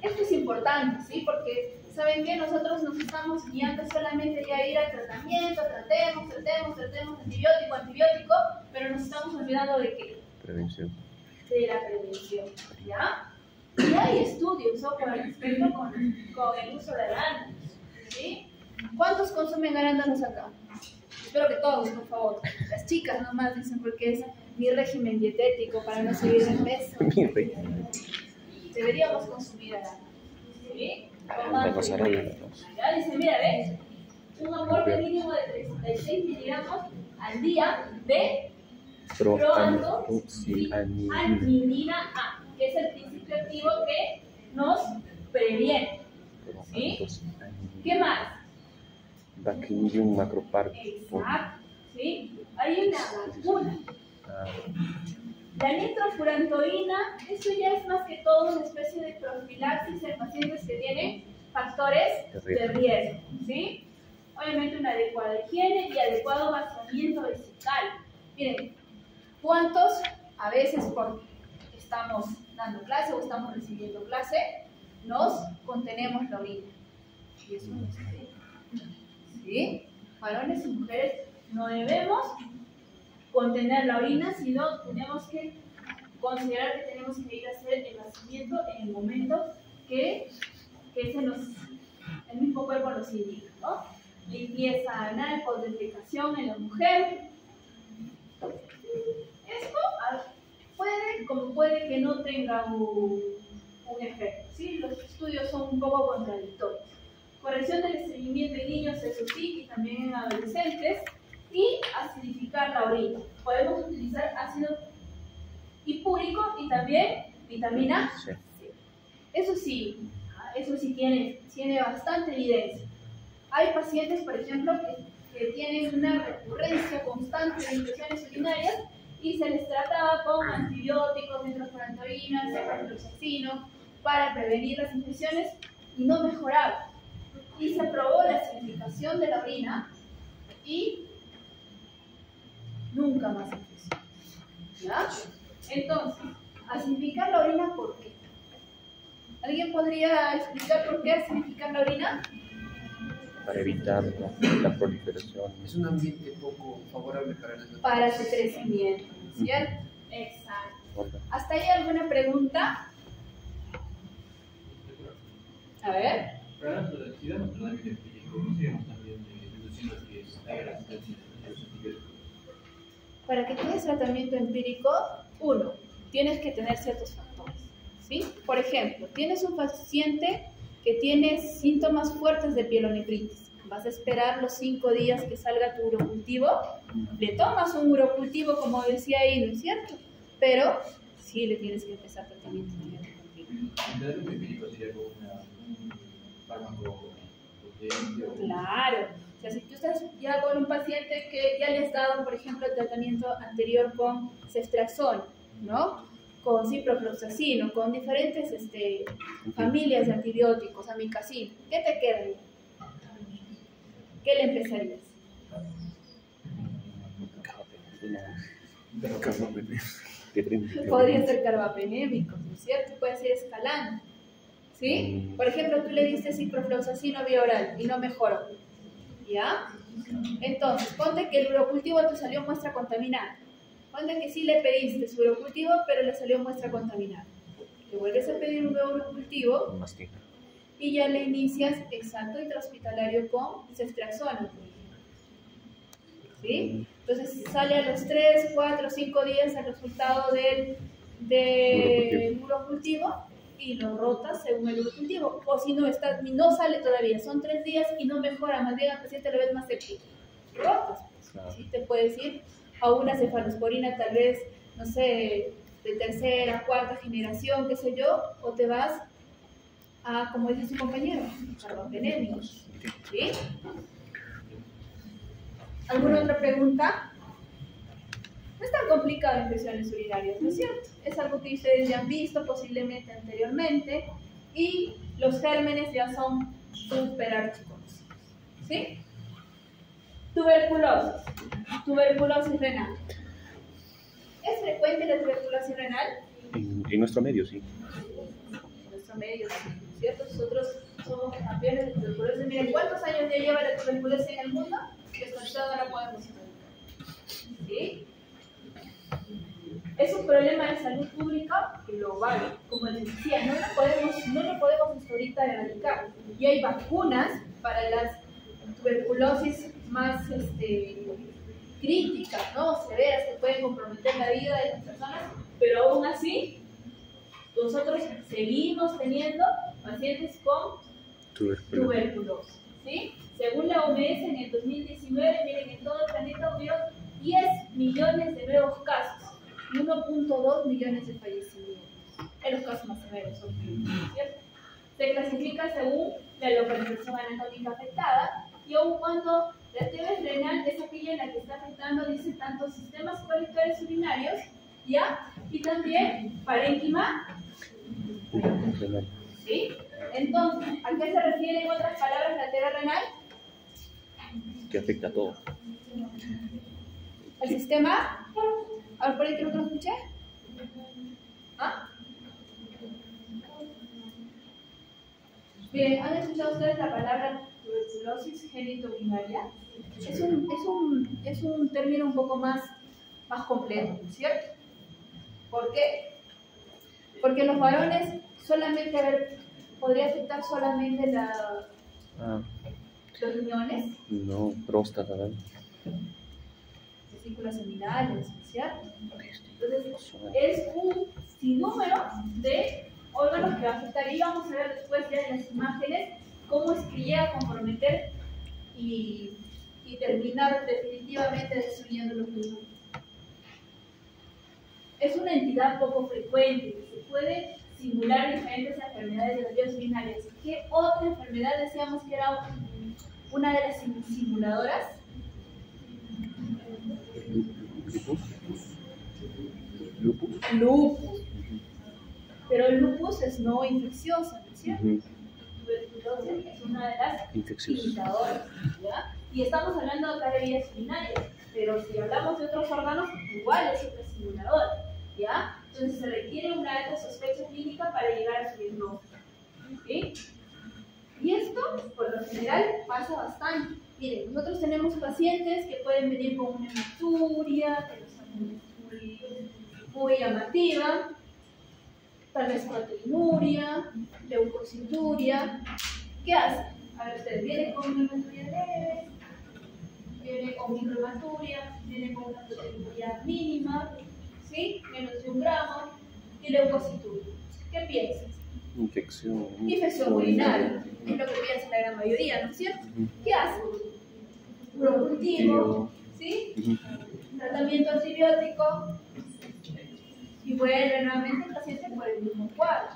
esto es importante, ¿sí? Porque, ¿saben qué? Nosotros nos estamos guiando solamente ya a ir al tratamiento, tratemos, antibiótico, pero nos estamos olvidando de qué? Prevención. De la prevención, ¿ya? Y hay estudios, ¿no? Con respecto con el uso de arándanos, ¿sí? ¿Cuántos consumen arándanos acá? Espero que todos, por favor. Las chicas nomás dicen porque es mi régimen dietético para no subir de peso. Deberíamos consumir arándanos, ¿sí? Ya dice, mira, ¿ves? Un aporte mínimo de 36 miligramos al día de proandoxinina A, que es el principio activo que nos previene, ¿sí? ¿Qué más? Bacillus macroparvo. Exacto, ¿sí? Hay una vacuna. La nitrofurantoína, eso ya es más que todo una especie de profilaxis en pacientes que tienen factores de riesgo, ¿sí? Obviamente una adecuada higiene y adecuado vaciamiento vesical. Miren, ¿cuántos a veces porque estamos dando clase o estamos recibiendo clase nos contenemos la orina? Y eso no está bien, ¿sí? Varones y mujeres no debemos contener la orina, sino tenemos que considerar que tenemos que ir a hacer el vaciamiento en el momento que el mismo cuerpo nos indica, ¿no? Limpieza anal, post-defecación en la mujer. Esto puede, como puede que no tenga un efecto, ¿sí? Los estudios son un poco contradictorios. Corrección del estreñimiento en niños, eso sí, y también en adolescentes. Y acidificar la orina. Podemos utilizar ácido hipúrico y también vitamina C. Eso sí tiene bastante evidencia. Hay pacientes, por ejemplo, que tienen una recurrencia constante de infecciones urinarias y se les trataba con antibióticos, nitrofurantoína, ciprofloxacino para prevenir las infecciones y no mejoraba. Y se probó la acidificación de la orina y nunca más infección. ¿Ya? Entonces, acidificar la orina, ¿por qué? ¿Alguien podría explicar por qué acidificar la orina? Para evitar la proliferación. Es un ambiente poco favorable para su crecimiento, ¿cierto? Exacto. ¿Hasta ahí alguna pregunta? A ver. Para que tengas tratamiento empírico, uno, tienes que tener ciertos factores, ¿sí? Por ejemplo, tienes un paciente que tiene síntomas fuertes de pielonefritis. Vas a esperar los 5 días que salga tu urocultivo, le tomas un urocultivo, como decía ahí, ¿no es cierto? Pero sí le tienes que empezar tratamiento empírico. Claro. O sea, si tú estás ya con un paciente que ya le has dado, por ejemplo, el tratamiento anterior con ceftriaxona, ¿no? Con ciprofloxacino, con diferentes familias de antibióticos, amikacin, ¿qué te queda ahí? ¿Qué le empezarías? Podría ser carbapenémico, ¿no es cierto? Puede ser escalando, ¿sí? Por ejemplo, tú le diste ciprofloxacino vía oral y no mejoró, ¿ya? Entonces, ponte que el urocultivo te salió muestra contaminada. Ponte que sí le pediste su urocultivo, pero le salió muestra contaminada. Le vuelves a pedir un nuevo urocultivo y ya le inicias, exacto, intrahospitalario con ceftriaxona, ¿sí? Entonces sale a los 3, 4, 5 días el resultado del urocultivo y lo rotas según el urocultivo. O si no, no sale todavía, son 3 días y no mejora, más bien al paciente lo ves más séptico. Rotas, pues, ¿sí? Te puedes ir a una cefalosporina tal vez, no sé, de tercera, cuarta generación, qué sé yo, o te vas a, como dice su compañero, carbapenémicos, ¿sí? ¿Alguna otra pregunta? No es tan complicado infecciones urinarias, ¿no es cierto? Es algo que ustedes ya han visto posiblemente anteriormente y los gérmenes ya son súper archiconocidos. ¿Sí? Tuberculosis. Tuberculosis renal. ¿Es frecuente la tuberculosis renal? En nuestro medio, sí. En nuestro medio, sí. ¿Cierto? Nosotros somos campeones de tuberculosis. Miren, ¿cuántos años ya lleva la tuberculosis en el mundo? Que hasta ahora no podemos erradicar. ¿Sí? Es un problema de salud pública global. Como les decía, no lo podemos hasta ahorita erradicar. Y hay vacunas para las tuberculosis más críticas, ¿no? Severas, que pueden comprometer la vida de las personas, pero aún así, nosotros seguimos teniendo pacientes con tuberculosis. ¿Sí? Según la OMS, en el 2019, miren, en todo el planeta hubo 10 millones de nuevos casos y 1.2 millones de fallecimientos. En los casos más severos, ¿cierto? Se clasifica según la localización anatómica afectada y aun cuando la TB renal es aquella en la que está afectando, dice, tanto sistemas colectores urinarios, ¿ya? Y también parénquima. ¿Sí? Entonces, ¿a qué se refiere en otras palabras la TB renal? Que afecta a todo. ¿El sistema? A ver, por ahí creo que lo escuché. ¿Ah? Bien, ¿han escuchado ustedes la palabra tuberculosis genitourinaria? Es un término un poco más complejo, ¿cierto? ¿Por qué? Porque los varones solamente, podría afectar solamente los riñones. No, próstata, ¿verdad? Vesículas seminales, ¿cierto? Entonces, es un sinnúmero de órganos que va a afectar. Y vamos a ver después ya en las imágenes cómo es que llega a comprometer y terminar definitivamente destruyendo los riñones. Es una entidad poco frecuente, se puede simular diferentes enfermedades de las vías urinarias. ¿Qué otra enfermedad decíamos que era una de las simuladoras? Lupus. Pero el lupus es no infecciosa, ¿no es cierto? Tuberculosis es una de las imitadoras, ¿ya? Y estamos hablando acá de vías urinarias, pero si hablamos de otros órganos, igual es otra simuladora, ¿ya? Entonces se requiere una alta sospecha clínica para llegar a su diagnóstico, ¿sí? Y esto, por lo general, pasa bastante. Miren, nosotros tenemos pacientes que pueden venir con una hematuria, que es muy llamativa, tal vez proteinuria, leucocituria. ¿Qué hacen? A ver, ustedes vienen con una hematuria leve, vienen con microhematuria, vienen con una proteinuria mínima, ¿sí? Menos de 1 gramo, y leucocituria. ¿Qué piensas? Infección urinaria, es lo que piensa la gran mayoría, ¿no es cierto? ¿Qué hacen? Urocultivo, ¿sí? Tratamiento antibiótico y vuelve nuevamente el paciente por el mismo cuadro.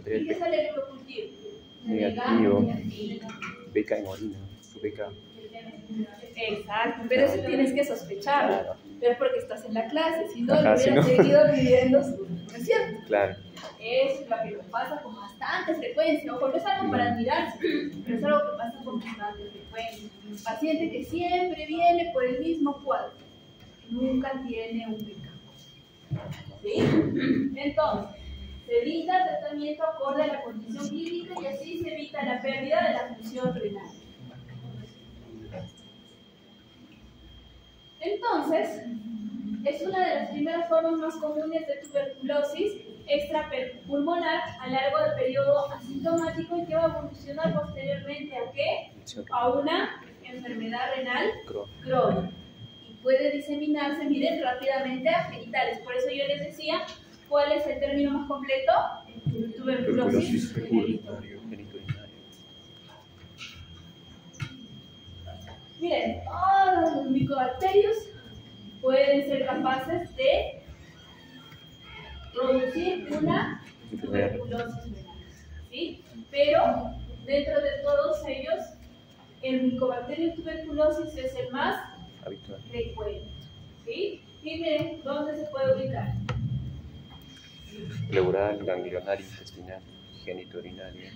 ¿Y qué sale el urocultivo? Negativo. Beca en orina, su beca. Exacto, pero eso tienes que sospecharlo. Pero es porque estás en la clase, si no, lo hubieras seguido viviendo, ¿no es cierto? Claro. Es lo que nos pasa con bastante frecuencia. Ojo, no es algo para admirarse, pero es algo que pasa con bastante frecuencia. Un paciente que siempre viene por el mismo cuadro, nunca tiene un beca. ¿Sí? Entonces, se evita el tratamiento acorde a la condición clínica y así se evita la pérdida de la función renal. Entonces, es una de las primeras formas más comunes de tuberculosis extrapulmonar a largo del periodo asintomático y que va a evolucionar posteriormente ¿a qué? A una enfermedad renal crónica. Y puede diseminarse, miren, rápidamente a genitales. Por eso yo les decía, ¿cuál es el término más completo? Tuberculosis genitourinaria. Miren, todos los micobacterios pueden ser capaces de producir una tuberculosis renal, ¿sí? Pero dentro de todos ellos, el micobacterio tuberculosis es el más habitual de cuello. ¿Sí? Y miren, ¿dónde se puede ubicar? pleural, ganglionar, intestinal, genitourinaria,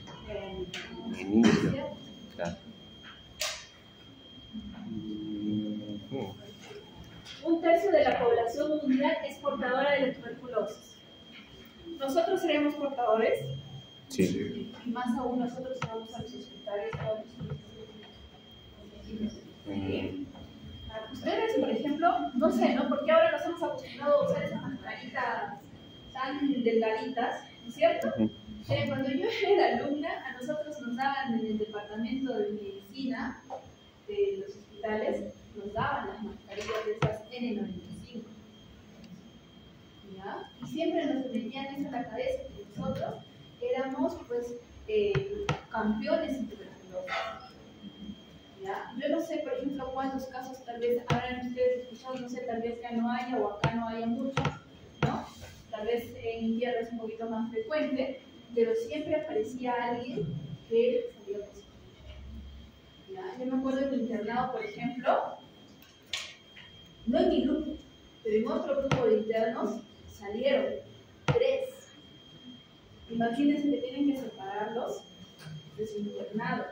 inicio, claro. Un tercio de la población mundial es portadora de la tuberculosis. ¿Nosotros seremos portadores? Sí. Y más aún nosotros vamos a los hospitales todos los días. Ustedes, por ejemplo, no sé, ¿no? Porque ahora nos hemos acostumbrado a usar esas mascaritas tan delgaditas, ¿no es cierto? Cuando yo era alumna, a nosotros nos daban en el departamento de medicina de los hospitales, nos daban las mascarillas de esas N95. ¿Ya? Y siempre nos metían eso en la cabeza, que nosotros éramos, pues, campeones en tuberculosis. ¿Ya? Yo no sé, por ejemplo, cuántos casos tal vez habrán ustedes escuchado, no sé, tal vez ya no haya o acá no haya muchos, ¿no? Tal vez en mi tierra es un poquito más frecuente, pero siempre aparecía alguien que salía positivo. ¿Ya? Yo me acuerdo en mi internado, por ejemplo, no en mi grupo, pero en otro grupo de internos salieron 3. Imagínense que tienen que separarlos de su internado.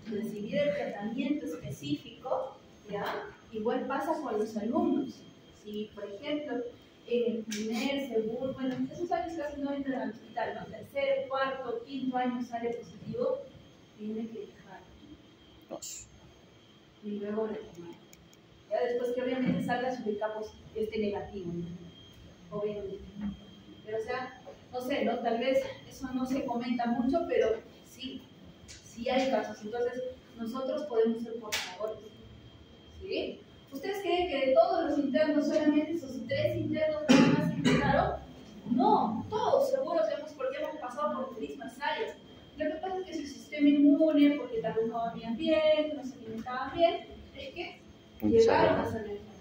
Recibir el tratamiento específico, ¿ya? Igual pasa con los alumnos. Si, por ejemplo, en el primer, segundo, bueno, esos años casi no entran al hospital, ¿no? Tercer, cuarto, quinto año sale positivo, tiene que dejar. Y luego retomar. Ya después que obviamente salga su becapos negativo, ¿no? Obviamente. Pero o sea, no sé, ¿no? Tal vez eso no se comenta mucho, pero sí hay casos. Entonces, nosotros podemos ser portadores. ¿Sí? ¿Ustedes creen que de todos los internos, solamente esos 3 internos nada más se infectaron? No, todos seguro porque hemos pasado por las mismas áreas. Lo que pasa es que su sistema inmune, porque tal vez no dormían bien, no se alimentaban bien, es que llegaron a ser enfermos.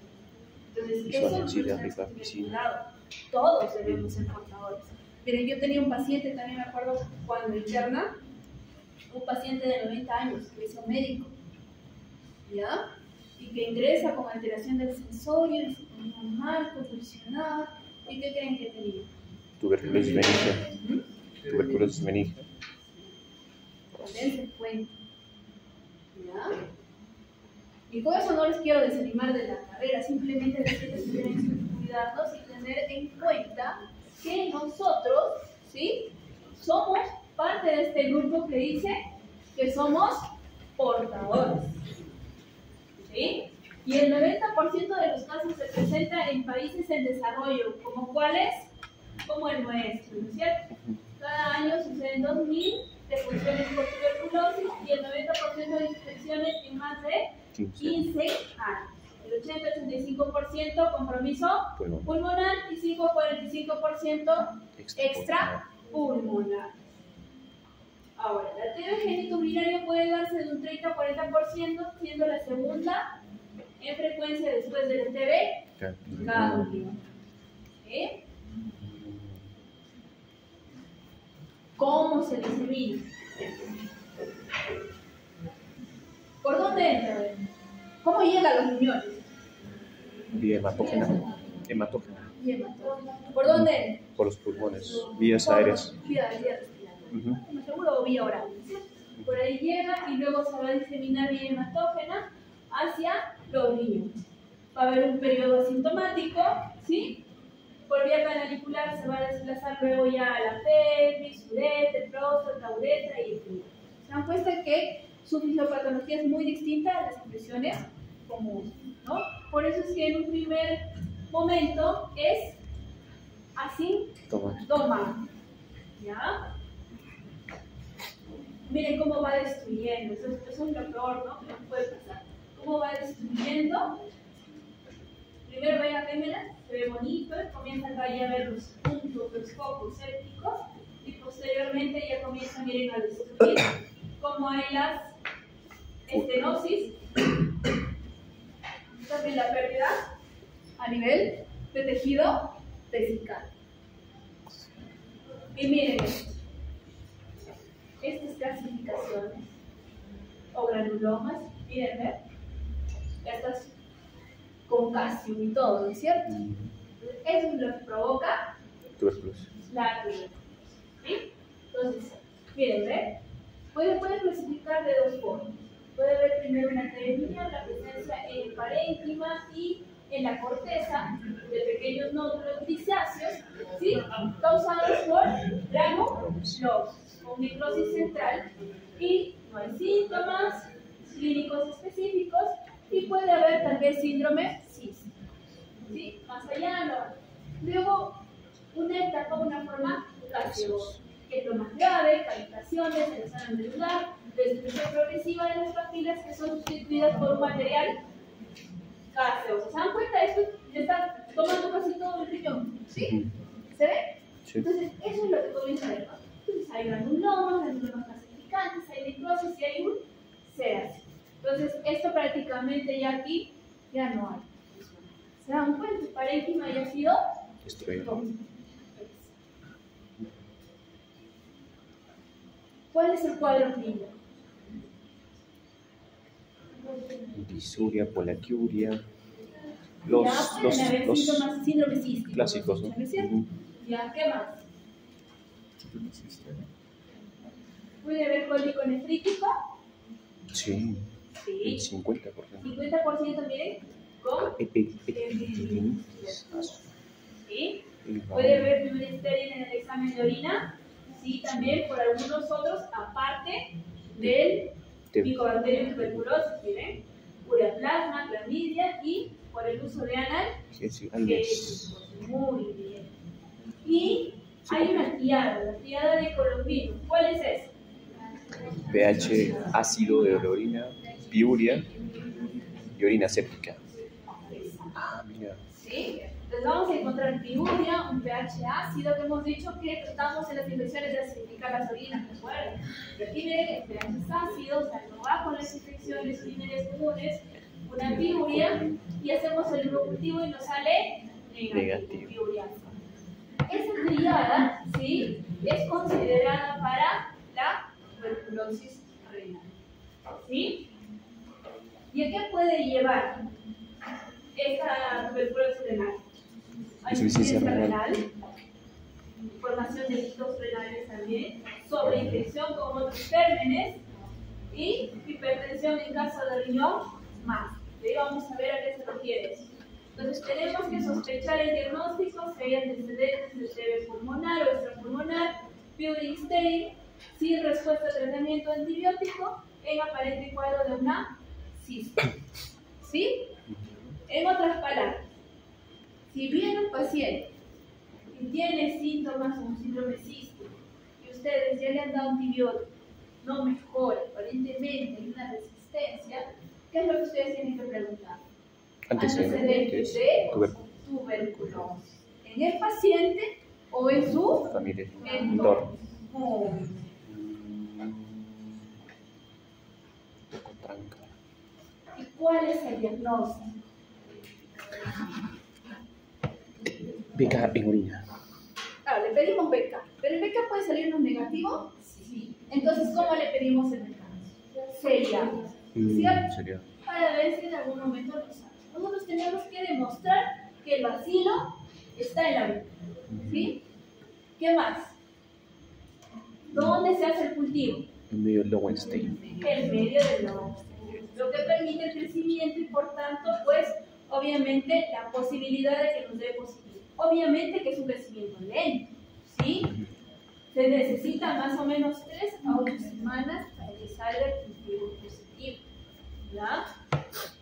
Entonces, eso es todos debemos ser portadores. Miren, yo tenía un paciente, también me acuerdo cuando interna, un paciente de 90 años, que es un médico, ¿ya? Y que ingresa con alteración del sensorio, y se ponía mal, convulsionaba. ¿Y qué creen que tenía? Tuberculosis meningia. Tuberculosis meningia. Dense cuenta. ¿Ya? Y con eso no les quiero desanimar de la carrera, simplemente decirles que tienen que cuidarnos y tener en cuenta que nosotros, ¿sí?, somos parte de este grupo que dice que somos portadores. ¿Sí? Y el 90% de los casos se presenta en países en desarrollo, como cuáles, como el nuestro, ¿no es cierto? Cada año suceden 2.000 defunciones por tuberculosis y el 90% de infecciones en más de 15 años. El 80-85% compromiso pulmonar y 5-45% extrapulmonar. Ahora, el alteración genitourinaria puede darse de un 30-40%, siendo la segunda en frecuencia después del TB cambio. ¿Sí? ¿Cómo se disemina? ¿Por dónde entra? ¿Cómo llega a los riñones? Vía hematógena. ¿Por dónde? Por los pulmones, vías aéreas. Vía respiratoria. Seguro o vía oral. Por ahí llega y luego se va a diseminar vía hematógena hacia los riñones. Va a haber un periodo asintomático, ¿sí? Por vía canalicular se va a desplazar luego ya a la pelvis, uretra, próstata, uretra y el riñón. Se dan cuenta que su fisiopatología es muy distinta a las infecciones comunes, ¿no? Por eso es que en un primer momento es asintomático, ¿ya? Miren cómo va destruyendo, eso es lo peor, ¿no? Que puede pasar. ¿Cómo va destruyendo? Primero ve la fémera, se ve bonito, comienzan a ver los puntos, los focos sépticos, y posteriormente ya comienzan, miren, a destruir, como hay las estenosis, también la pérdida a nivel de tejido vesical. Y miren esto. Estas clasificaciones o granulomas, miren, estas con calcio y todo, ¿no es cierto? Eso es lo que provoca tuberculosis. la tuberculosis. ¿Sí? Entonces, miren, ¿ve? Pueden clasificar de dos formas. Puede haber primero una anemia, la presencia en el parénquima y en la corteza de pequeños nódulos grisáceos, ¿sí? Causados por granulosis o necrosis central, y no hay síntomas clínicos específicos, y puede haber tal vez síndrome cístico, ¿sí? Más allá no. Luego, una etapa, una forma gaseosa, que es lo más grave, calefacciones, empezaron a ayudar, destrucción progresiva de las papilas que son sustituidas por un material gaseoso. ¿Se dan cuenta? Esto está tomando casi todo el riñón, ¿sí? ¿Se ve? Sí. Entonces, eso es lo que comienza a ver, ¿no? Entonces, hay granulomas gasificantes, hay necrosis y hay un sedación. Entonces, esto prácticamente ya aquí ya no hay. ¿Se dan cuenta? El parénquima ya ha sido destruido. ¿Cuál es el cuadro clínico? Disuria, poliaquiuria, los síndrome cístico, clásicos, ¿no? ¿Ya? ¿Qué más? ¿Puede haber cólico nefrítico? Sí. El 50%. 50% miren, con ¿sí? ¿Puede haber fibra estéril en el examen de orina? Sí, también por algunos otros, aparte del Mycobacterium tuberculosis, miren, ureaplasma, clamidia y por el uso de analgésicos. Muy bien. Y hay una triada, la triada de Colombino. ¿Cuál es esa? pH ácido de orina, piuria y orina séptica. Ah, mira. ¿Sí? Entonces vamos a encontrar piuria, un pH ácido, que hemos dicho que tratamos en las infecciones de acidificar las orinas, ¿recuerdan? Pero aquí miren que el pH es ácido, o sea, no va con las infecciones urinarias comunes, una piuria, y hacemos el cultivo y nos sale negativo. Piuria. Esa triada, ¿sí?, es considerada para la tuberculosis renal. ¿Sí? ¿Y a qué puede llevar esta tuberculosis renal? Hay insuficiencia renal, formación de líquidos renales también, sobreinfección con otros gérmenes y hipertensión en caso de riñón más. Ahí vamos a ver a qué se refiere eso. Entonces tenemos que sospechar el diagnóstico si hay antecedentes de TB pulmonar o extrapulmonar, piuria estéril, sin respuesta a tratamiento antibiótico, en aparente cuadro de una cisto. ¿Sí? En otras palabras, si viene un paciente y tiene síntomas como síndrome cístico y ustedes ya le han dado antibiótico, no mejora, aparentemente hay una resistencia, ¿qué es lo que ustedes tienen que preguntar? Antecedentes de tuberculosis. ¿En el paciente o en su familia, entorno? ¿Y cuál es el diagnóstico? BK en orina. Claro, le pedimos BK, pero el BK puede salirnos negativo. Sí. Entonces, ¿cómo le pedimos el BK? Seriado. ¿Cierto? Para ver si en algún momento lo sabe. Nosotros tenemos que demostrar que el bacilo está en la orina. ¿Sí? ¿Qué más? ¿Dónde se hace el cultivo? En medio del Lowenstein. En medio del Lowenstein. Lo que permite el crecimiento y por tanto, pues, obviamente, la posibilidad de que nos dé positivo. Obviamente que es un crecimiento lento, ¿sí? Se necesita más o menos 3 a 8 semanas para que salga el cultivo positivo, ¿ya?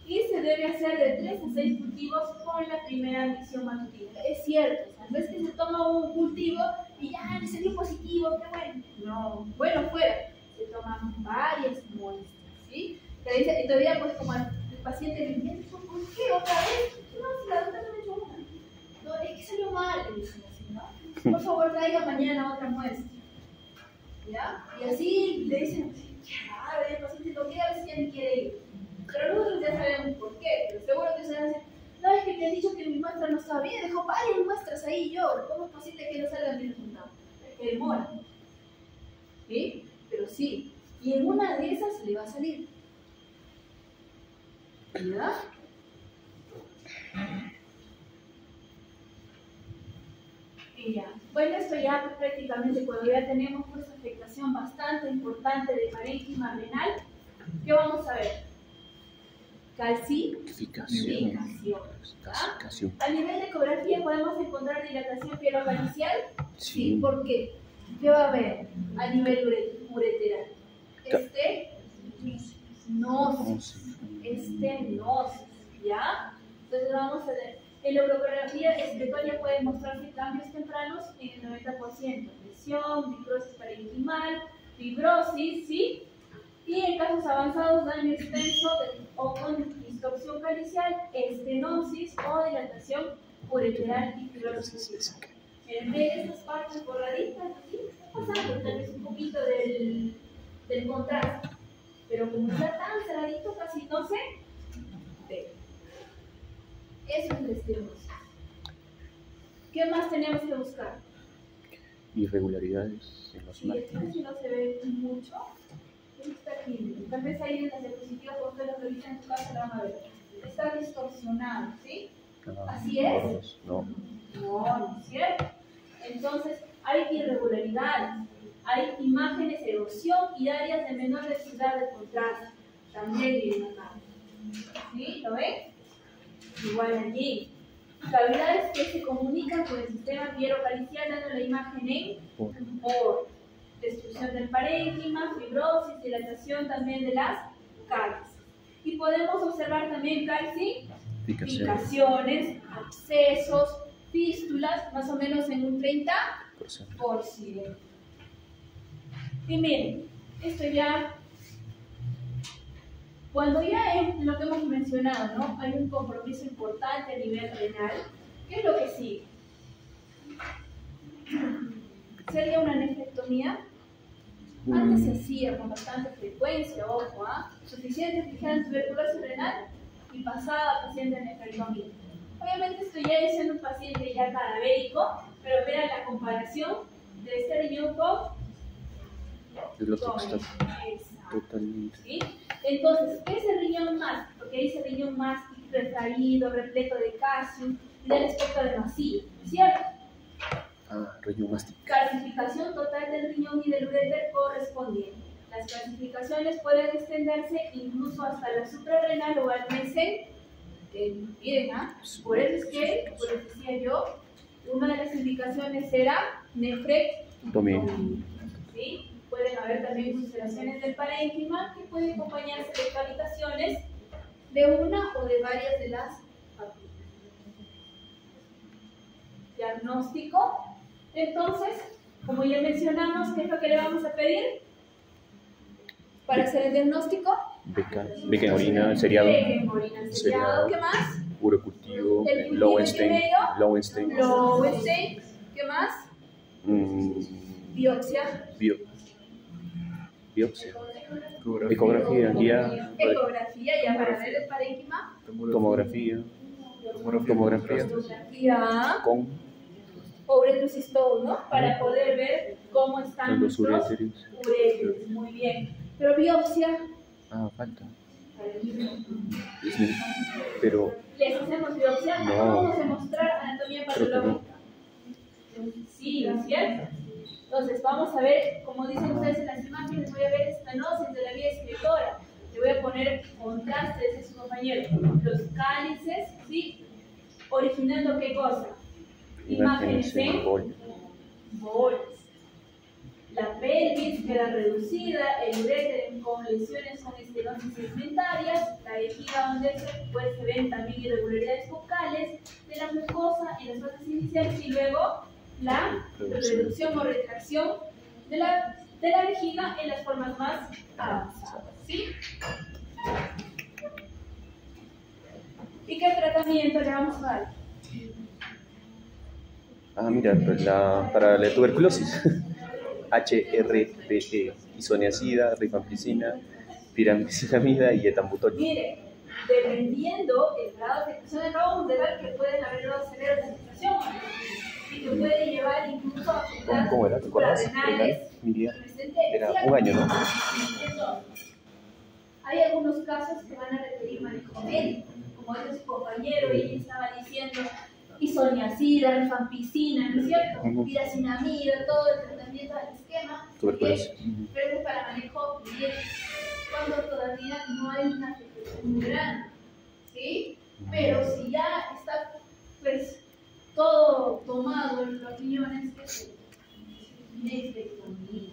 Y se debe hacer de 3 a 6 cultivos con la primera misión matutina. Es cierto, o sea, no es que se toma un cultivo y ya le salió positivo, qué bueno. No, bueno fuera, se toman varias muestras, ¿sí? Y todavía, pues, como el paciente le dice, ¿por qué otra vez? No, si la doctora no me ha hecho una. No, es que salió mal, le dicen así, ¿no? Por favor, traiga mañana otra muestra. ¿Ya? Y así le dicen, qué raro, el paciente lo quiere, a veces ya ni quiere ir. Pero nosotros ya sabemos por qué, pero seguro que se van a decir, no, es que te han dicho que mi muestra no estaba bien, dejó varias muestras ahí yo, ¿cómo es posible que no salgan bien resultados? Es que demora. ¿Sí? Pero sí, y en una de esas le va a salir. ¿Verdad? Y ya. Bueno, esto ya prácticamente cuando ya tenemos pues afectación bastante importante de parénquima renal, ¿qué vamos a ver? Calcificación. A nivel de ecografía podemos encontrar dilatación pielocalicial. Sí. ¿Por qué? ¿Qué va a haber a nivel ureteral? Estenosis, ¿ya? Entonces vamos a ver. En la urografía excretoria puede mostrarse cambios tempranos en el 90%. Lesión, necrosis parenquimal, fibrosis, ¿sí? Y en casos avanzados, daño extenso o con distorsión calicial, estenosis o dilatación ureteral y fibrosis. En vez de estas partes borraditas, aquí está pasando tal vez un poquito del contraste. Pero como está tan cerradito, casi no se ve. Eso es la estenosis. ¿Qué más tenemos que buscar? Irregularidades en los márgenes. Si no se ve mucho, está aquí. Tal vez ahí en las diapositivas, cuando ustedes lo revisan en su casa, la van a ver. Está distorsionado, ¿sí? ¿Así es? No. No es cierto. Entonces, hay irregularidades, hay imágenes de erosión y áreas de menor densidad de contraste. También vienen acá. ¿Sí? ¿Lo ven? Igual allí. Cavidades que se comunican con el sistema pielocalicial dando la imagen en por destrucción del parénquima, fibrosis, dilatación también de las caries. Y podemos observar también calcificaciones, abscesos, fístulas, más o menos en un 30%. Y miren, esto ya, cuando ya es lo que hemos mencionado, ¿no? Hay un compromiso importante a nivel renal, ¿qué es lo que sigue? ¿Sería una nefrectomía? Antes se hacía con bastante frecuencia, ojo, suficiente fijada en tuberculosis renal y pasada a paciente en nefrectomía. Obviamente esto ya es en un paciente ya cadavérico, pero vean la comparación de este riñón con el otro que está totalmente. ¿Sí? Entonces, ¿qué es el riñón más? Porque dice riñón más retraído, repleto de calcio y del aspecto de vacío, ¿cierto? Riñón mástico. Clasificación total del riñón y del uréter correspondiente. Las clasificaciones pueden extenderse incluso hasta la suprarrenal o al mesén. Miren, por eso es que, como les decía yo, una de las indicaciones será nefrectomía. ¿Sí? Pueden haber también ulceraciones del parénquima que pueden acompañarse de cavitaciones de una o de varias de las papilas. Diagnóstico. Entonces, como ya mencionamos, ¿qué es lo que le vamos a pedir para hacer el diagnóstico? Beca en orina, seriado. Beca en orina, seriado. ¿Qué más? Urocultivo, Lowenstein. ¿Qué más? Biopsia. Biopsia. Ecografía, ya para ver el parénquima. Tomografía. Con uretrocistol, ¿no? Para poder ver cómo están los uréteres. Muy bien. Pero biopsia. Falta. Pero. ¿Les hacemos biopsia? No. Vamos a mostrar anatomía patológica. Sí, ¿no es cierto? Entonces, vamos a ver, como dicen ustedes en las imágenes, voy a ver estenosis de la vía excretora. Le voy a poner contrastes de su compañero. Los cálices, ¿sí? Originando ¿qué cosa? Imágenes en bolas. La pelvis queda reducida, el uréter con lesiones con estenosis segmentarias, la vejiga donde se ven también irregularidades focales de la mucosa en las fases iniciales y luego la reducción o retracción de la vejiga en las formas más avanzadas. ¿Sí? ¿Y qué tratamiento le vamos a dar? Mira, para la tuberculosis, HRPE, isoniazida, rifampicina, piramicilamida y etambutol. Mire, dependiendo del grado de afectación del nuevo mundial, que pueden haber grados severos de afectación y que puede llevar incluso a ¿Cómo era? ¿Te acuerdas? Era un año, ¿no? Hay algunos casos que van a requerir manejo médico, como dice su compañero, y ella estaba diciendo isoniazida, rifampicina, ¿no es cierto? Piracinamida, todo el tratamiento del esquema. Tuberculosis. Pero es para manejo bien, cuando todavía no hay una afectación muy grande, ¿sí? Pero si ya está, pues, todo tomado en los riñones, que es nefrectomía,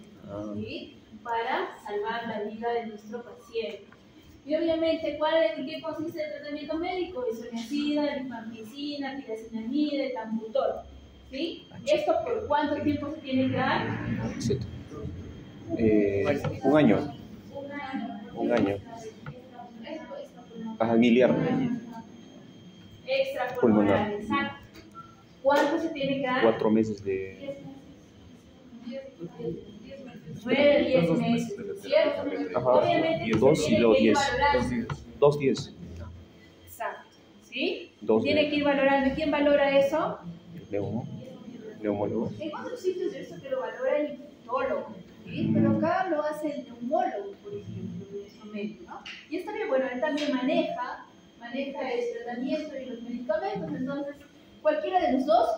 ¿sí? Para salvar la vida de nuestro paciente. Y obviamente, ¿en qué consiste el tratamiento médico? Isoniazida, rifampicina, piracinamida, etambutol, ¿sí? ¿Esto por cuánto tiempo se tiene que dar? Sí. Un año. Un año. Miliar. Extrapulmonar, exacto. ¿Cuánto se tiene que dar? 4 meses de... 9, 10 meses, ¿cierto? Ajá. Obviamente, 2 y luego 10. 2 10. Exacto, ¿sí? 2 Tiene que ir valorando. ¿Quién valora eso? Neumólogo. En otros sitios de eso que lo valora el infectólogo, ¿sí? Pero acá lo hace el neumólogo, por ejemplo, de eso medio, ¿no? Y está bien, bueno, él también maneja el tratamiento y los medicamentos, entonces cualquiera de los dos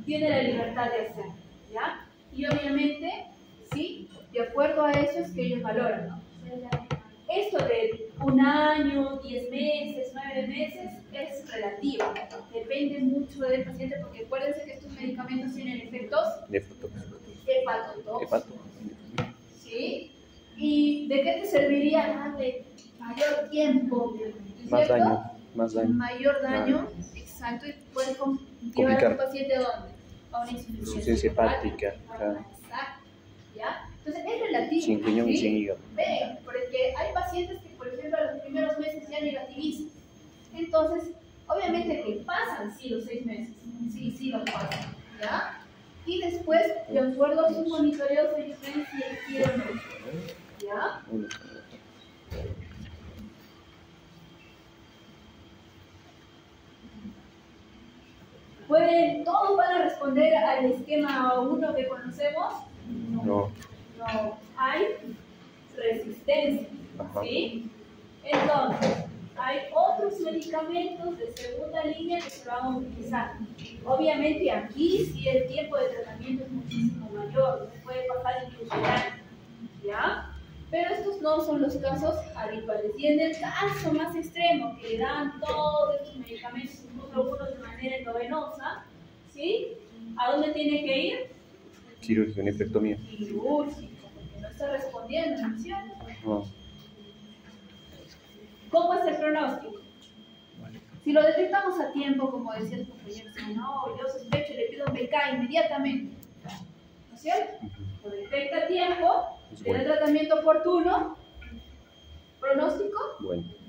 tiene la libertad de hacerlo, ¿ya? Y obviamente, sí, de acuerdo a eso es que ellos valoran, ¿no? Esto de 1 año, 10 meses, 9 meses es relativo, depende mucho del paciente porque acuérdense que estos medicamentos tienen efectos hepatotóxicos, ¿sí? ¿Y de qué te serviría darle mayor tiempo? Más daño. Mayor daño, exacto, y puede llevar a un paciente ¿a dónde? A una insuficiencia hepática. Exacto, ¿ya? Entonces es relativo. Sin riñón y sin hígado. Ven, porque hay pacientes que, por ejemplo, a los primeros meses ya negativizan. Entonces, obviamente que pasan, sí, los 6 meses. Sí, los pasan, ¿ya? Y después, de acuerdo a sus monitoreos, ellos ven si adquieren mucho, ¿ya? ¿Todos van a responder al esquema 1 que conocemos? No. Hay resistencia, ¿sí? Entonces, hay otros medicamentos de segunda línea que se van a utilizar. Obviamente aquí sí el tiempo de tratamiento es muchísimo mayor, se puede pasar incluso un año, ¿ya? Pero estos no son los casos habituales. Y en el caso más extremo, que le dan todos estos medicamentos, incluso algunos de manera endovenosa, ¿sí? ¿A dónde tiene que ir? Quirúrgico, nefrectomía. Quirúrgico, porque no está respondiendo, ¿no es cierto? No. ¿Cómo es el pronóstico? Si lo detectamos a tiempo, como decía el compañero, no, yo sospecho y le pido un BK inmediatamente, ¿no es cierto? Lo detecta a tiempo, le da tratamiento oportuno, pronóstico,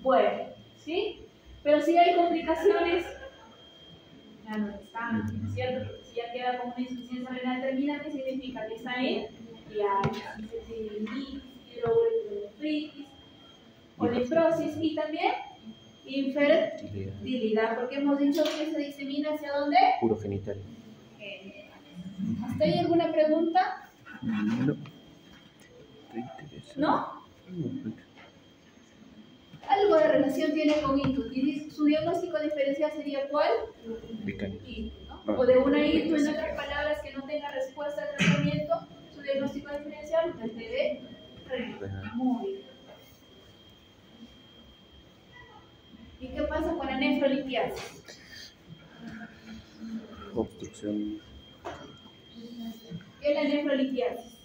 bueno, ¿sí? Pero si hay complicaciones, ya no están, ¿no es cierto? Porque si ya queda como una insuficiencia renal terminal, ¿qué significa? Que está en diálisis, hidrourefritis, colifrosis y también infertilidad, porque hemos dicho que se disemina hacia dónde? Puro genital. ¿Hasta ahí alguna pregunta? No. ¿No? Algo de relación tiene con ictus. ¿Y su diagnóstico diferencial sería cuál? Ictus, ¿no? O de una ictus, en otras palabras, que no tenga respuesta al tratamiento, su diagnóstico diferencial es de renal. Muy bien. ¿Y qué pasa con la nefrolitiasis? Obstrucción. ¿Qué es la nefrolitiasis?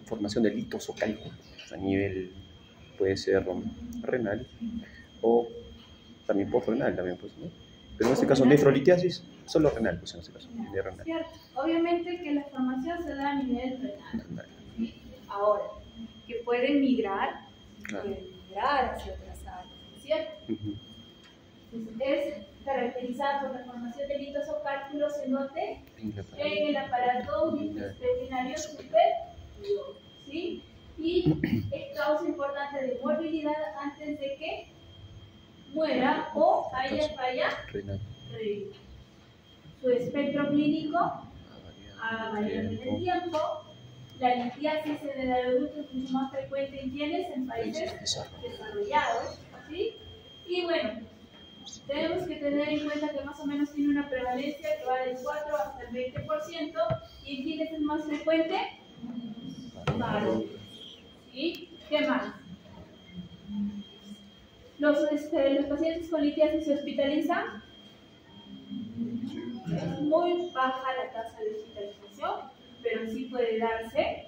Formación de litos o cálculos a nivel, puede ser renal o también postrenal, también, pues, ¿no? Pero en este caso, nefrolitiasis, solo renal, pues en este caso, de renal. Cierto. Obviamente que la formación se da a nivel renal. ¿Sí? Ahora, que pueden migrar, hacia otras áreas, ¿cierto? Es caracterizada por la formación de litos o cálculos en donde en el aparato intestinal superior, ¿sí? Y es causa importante de morbilidad antes de que muera o haya falla renal. Su espectro clínico ha variado en el tiempo. La litiasis en el adulto es mucho más frecuente en quienes, en países desarrollados, ¿sí? Y bueno, tenemos que tener en cuenta que más o menos tiene una prevalencia que va del 4 hasta el 20%. ¿Y en quién es el más frecuente? Varones. ¿Sí? ¿Qué más? Los pacientes con litiasis se hospitalizan. Es muy baja la tasa de hospitalización, pero sí puede darse.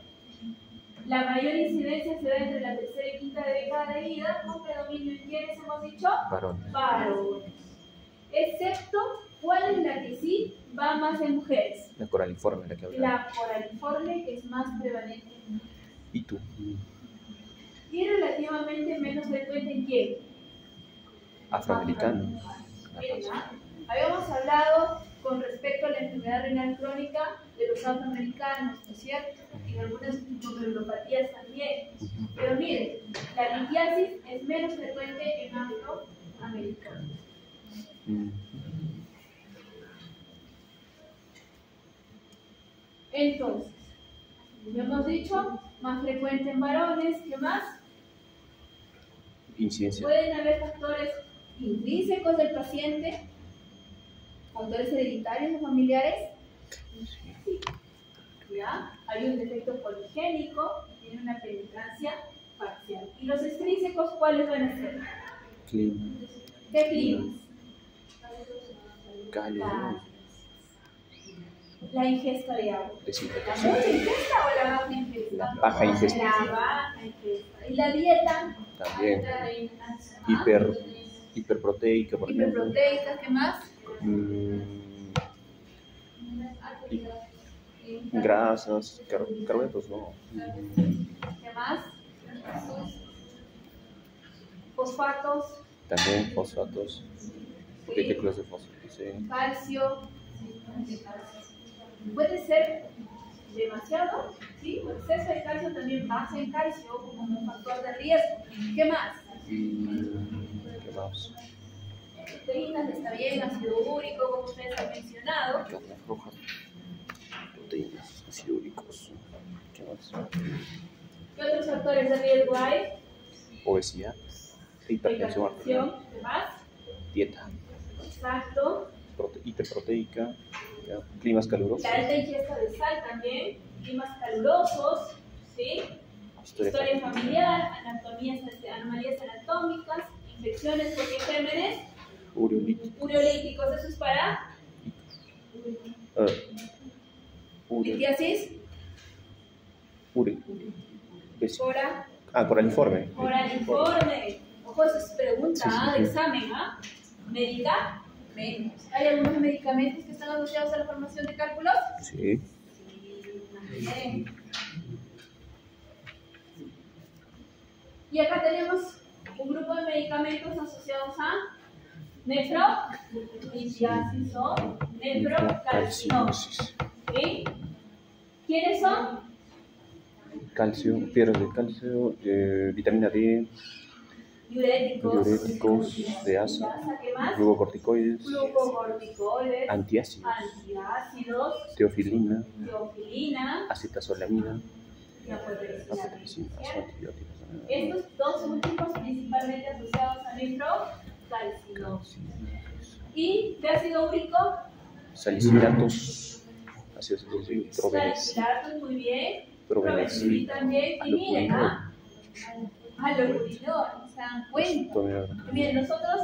La mayor incidencia se da entre la tercera y quinta década de vida, con predominio en quienes hemos dicho varones. Excepto, ¿cuál es la que sí va más en mujeres? La coraliforme, la que hablamos. La coraliforme, que es más prevalente. ¿Y tú? Y relativamente menos frecuente en quién? Afroamericanos. Habíamos hablado con respecto a la enfermedad renal crónica de los afroamericanos, ¿no es cierto? Y de algunas glomerulopatías también. Pero miren, la litiasis es menos frecuente en afroamericanos. Entonces, ya hemos dicho, más frecuente en varones, ¿qué más? Incidencia. Pueden haber factores intrínsecos del paciente, factores hereditarios o familiares. Sí. ¿Ya? Hay un defecto poligénico y tiene una penetrancia parcial. ¿Y los extrínsecos cuáles van a ser? Clima. ¿Qué climas? Cálido. La ingesta de agua. ¿La mucha ingesta o la baja ingesta? La baja ingesta. La baja ingesta. ¿Y la dieta? También. Hiperproteica, por ejemplo. Hiperproteica, ¿qué más? Grasas, carbohidratos, no. ¿Qué más? Fosfatos. También fosfatos. Porque hay clase de fosfatos. Sí. Calcio. Puede ser demasiado, ¿sí? O exceso de calcio también baja en calcio como un factor de riesgo. ¿Qué más? ¿Qué más? Proteínas, está bien, ácido úrico, como ustedes han mencionado. Carnes rojas. Proteínas, ácido úricos. ¿Qué más? ¿Qué otros factores de riesgo hay? Obesidad, hipertensión arterial. ¿Qué más? Dieta. Exacto. Hiperproteica, ¿ya? Climas calurosos. La alta ingesta de sal también, climas calurosos, ¿sí? Historia familiar, anomalías anatómicas, infecciones por gérmenes, ureolíticos, eso es para litiasis, coraliforme. Coraliforme. Ojo, eso es pregunta de examen, ¿ah? Medicamentos. ¿Hay algunos medicamentos que están asociados a la formación de cálculos? Sí. Bien. Y acá tenemos un grupo de medicamentos asociados a nefrolitiasis o nefrocalcinosis. ¿Sí? ¿Quiénes son? Calcio, piedras de calcio, vitamina D, diuréticos de asa, glucocorticoides, antiácidos, teofilina, acetazolamina, antibióticos. Estos dos últimos principalmente asociados a nefrocalcinosis. ¿Y de ácido úrico? Salicilatos, ácidos úricos, salicilatos, muy bien. Probenecid también. Y miren, alopurinol, ¿se dan cuenta? Miren, nosotros,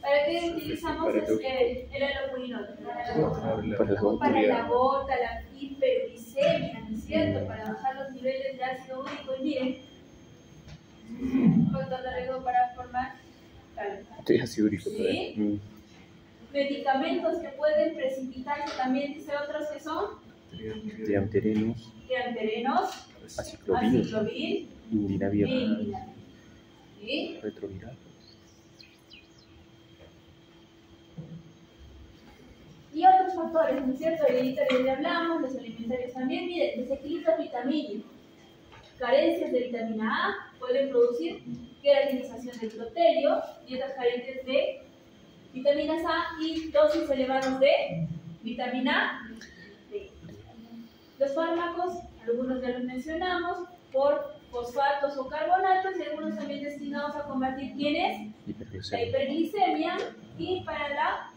¿para qué utilizamos el alopurinol? Para la gota, la hiperglicemia, ¿no es cierto? Para bajar los niveles de ácido úrico. Y miren, factor de riesgo para formar ácido úrico. ¿Sí? Medicamentos que pueden precipitarse también, dice otros que son dianterenos, aciclovir, indinavir, ¿sí? retroviral. Y otros factores, ¿no es cierto? Hereditarios ya hablamos, los alimentarios también. Miren, desequilibrios vitamínicos, carencias de vitamina A pueden producir queratinización del endotelio, dietas carentes de vitaminas A y dosis elevadas de vitamina D. Los fármacos, algunos ya los mencionamos, por fosfatos o carbonatos y algunos también destinados a combatir ¿quiénes? La hiperglicemia y para la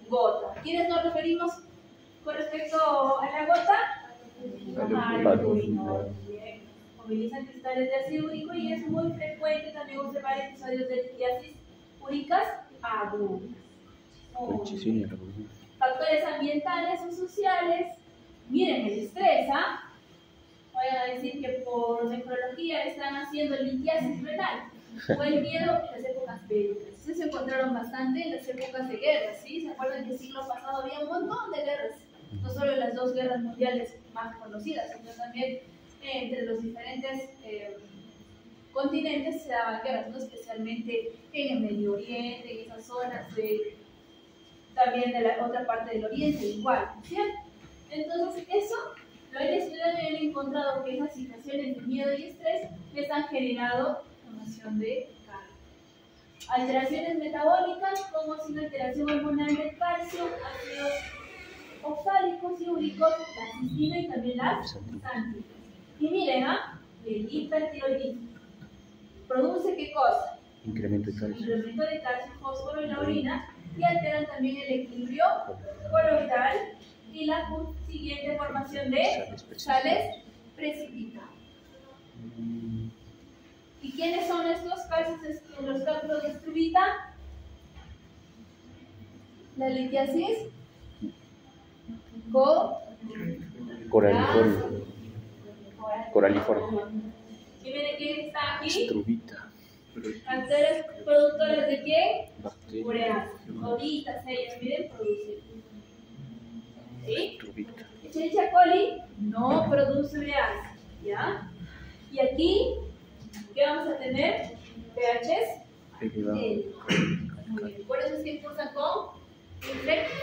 gota. ¿Quiénes nos referimos con respecto a la gota? Al urinol. Movilizan cristales de ácido úrico y es muy frecuente también observar episodios de litiasis úricas agudas. Factores ambientales o sociales. Miren, el estrés, ¿ah? Voy a decir que por nefrología están haciendo litiasis renal. O el miedo en las épocas bélicas. Ustedes se encontraron bastante en las épocas de guerra, ¿sí? ¿Se acuerdan que el siglo pasado había un montón de guerras? No solo en las dos guerras mundiales más conocidas, sino también entre los diferentes continentes se daban guerras, ¿no? Especialmente en el Medio Oriente, en esas zonas también de la otra parte del Oriente, igual, ¿cierto? Entonces, eso lo han estudiado y han encontrado que esas situaciones de miedo y estrés les han generado formación de calcio. Alteraciones metabólicas, como si una alteración hormonal del calcio, ácidos oxálicos y úricos, la cistina y también las santinas. Y miren, el hipertiroidismo. ¿Produce qué cosa? Incremento de calcio. Incremento de calcio y fósforo en la orina y alteran también el equilibrio coloidal y la siguiente formación de sales precipitadas. ¿Y quiénes son estos los cálculos de estrubita? La litiasis coraliforme. ¿Y miren quién está aquí? Estrubita. Factores productores de qué? Bacterias. Ureas. Toditas ellas, miren, producen. ¿Sí? Estrubita. Escherichia coli no produce ureas, ¿ya? Y aquí, ¿qué vamos a tener? pHs Elevado. Muy bien. Por eso es que cursan con infección.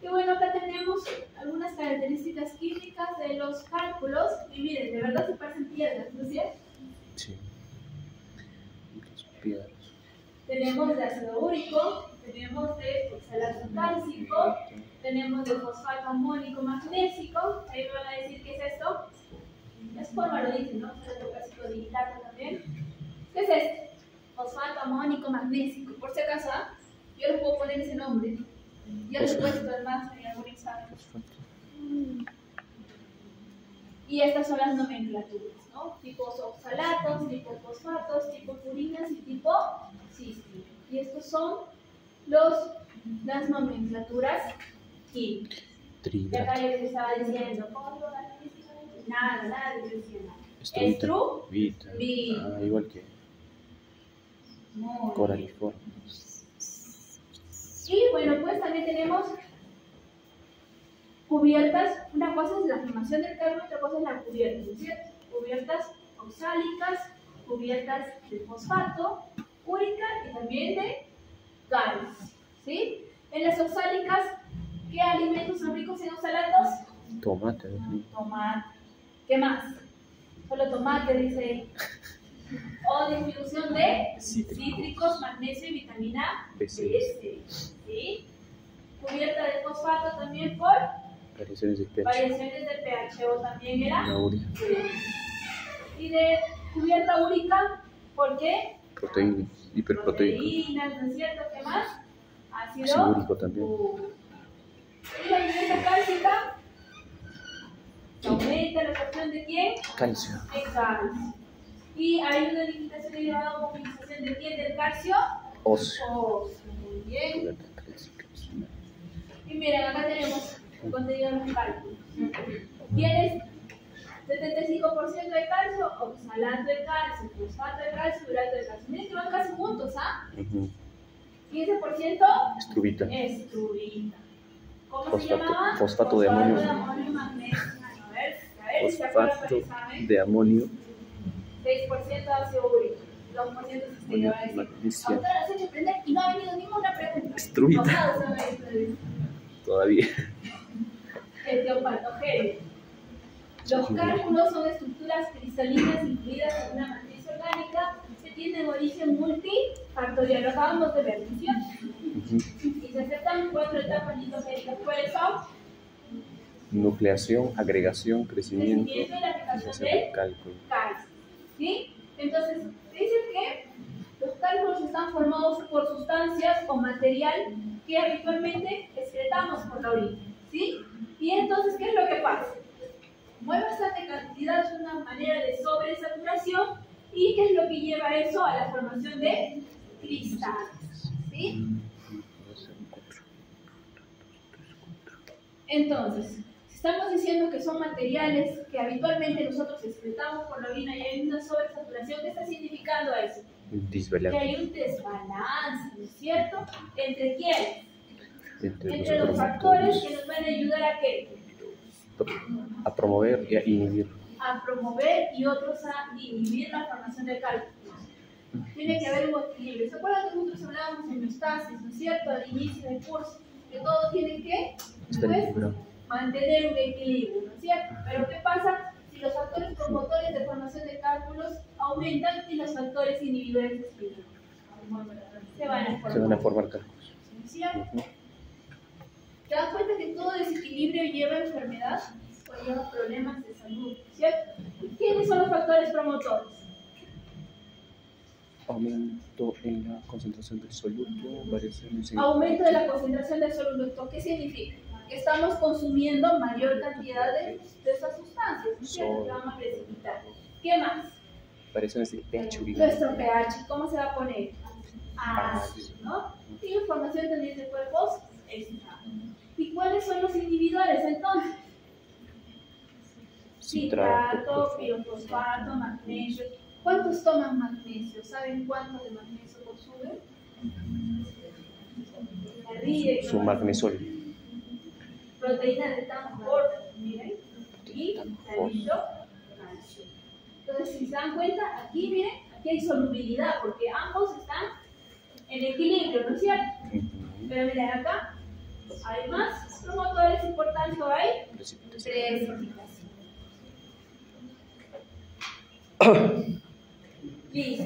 Y bueno, acá tenemos algunas características químicas de los cálculos. Y miren, de verdad se parecen piedras, ¿no es cierto? Sí. Las piedras. Tenemos de ácido úrico, tenemos de oxalato cálcico, tenemos de fosfato amónico magnésico. Ahí me van a decir qué es esto. Es forma, lo dicen, ¿no? Oxalato cálcico de hidrato también. ¿Qué es este? Fosfato amónico magnésico. Por si acaso, yo les puedo poner ese nombre. Ya lo he puesto además en algún examen. Y estas son las nomenclaturas, ¿no? Tipos oxalatos, tipos fosfatos, tipos purinas y tipo cistinas. Y estos son las nomenclaturas químicas. Y acá yo les estaba diciendo, nada, les decía nada. Estrubita. Igual que coraliforme. Y bueno, pues también tenemos cubiertas. Una cosa es la formación del calcio, otra cosa es la cubierta, ¿no es cierto? Cubiertas oxálicas, cubiertas de fosfato, úrica y también de calcio, ¿sí? En las oxálicas, ¿qué alimentos son ricos en oxalatos? Tomate. Tomate. ¿Qué más? Solo tomate, dice ahí. O disminución de cítricos, magnesio y vitamina B6. ¿Sí? Cubierta de fosfato también por variaciones del pH. Variaciones del pH o también era la urea. Y de cubierta úrica, ¿por qué? Proteínas, hiperproteínas. ¿No es cierto? ¿Qué más? Ácido úrico también. Y la cubierta cálcica aumenta la absorción de quién? Calcio. De calcio. Y hay una limitación elevada o movilización de quién? Del calcio óseo. Muy bien. Y miren, acá tenemos el contenido de los cálculos. ¿Tienes 75% de calcio, oxalato de calcio, fosfato de calcio, urato de calcio? Miren que van casi juntos, ¿ah? 15% estrubita. ¿Cómo se llamaba? Fosfato de amonio. Magnesio. A ver, fosfato de amonio. 6% ácido úrico. 2% cistitina. Ahora las he hecho aprender y no ha venido ninguna pregunta. Estrubita. Todavía. Etiopatogenia. Los cálculos son estructuras cristalinas incluidas en una matriz orgánica que tienen origen multifactorial. Lo acabamos de ver, ¿no es cierto? Y se aceptan 4 etapas litogénicas. ¿Cuáles son? Nucleación, agregación, crecimiento y la aplicación del cálculo. ¿Sí? Entonces, dicen que los cálculos están formados por sustancias o material que habitualmente excretamos por la orina, ¿sí? Y entonces, ¿qué es lo que pasa? Como hay bastante cantidad, es una manera de sobresaturación, y ¿qué es lo que lleva eso? A la formación de cristales, ¿sí? Entonces, si estamos diciendo que son materiales que habitualmente nosotros excretamos por la orina y hay una sobresaturación, ¿qué está significando eso? Que hay un desbalance, ¿no es cierto? ¿Entre quiénes? Entre los factores que nos van a ayudar a ¿qué? A promover y a inhibir. A promover y otros a inhibir la formación de cálculos. Tiene que haber un equilibrio. ¿Se acuerdan que nosotros hablábamos en homeostasis, ¿no es cierto? Al inicio del curso, que todo tiene que mantener un equilibrio, ¿no es cierto? Pero ¿qué pasa si los factores promotores de formación de cálculos aumentan y los factores inhibidores disminuyen? Se van a formar cálculos. ¿No es cierto? ¿Te das cuenta que todo desequilibrio lleva enfermedad o lleva problemas de salud? ¿Cierto? ¿Quiénes son los factores promotores? Aumento en la concentración del soluto, variaciones en... Aumento de la concentración del soluto. ¿Qué significa? Que estamos consumiendo mayor cantidad de esas sustancias, ¿cierto? Que vamos a precipitar. ¿Qué más? Variaciones del pH urinario. Nuestro pH, ¿cómo se va a poner? Ácido, ¿no? Y formación también de cuerpos estables. ¿Y cuáles son los inhibidores entonces? Citrato, pirofosfato, magnesio. ¿Cuántos toman magnesio? ¿Saben cuánto de magnesio consumen? Su magnesol. Proteína de tambor, miren. Y calcio. Entonces, si se dan cuenta, aquí miren, aquí hay solubilidad, porque ambos están en equilibrio, ¿no es cierto? Pero miren acá, hay más promotores y por tanto hay precipitación. Listo.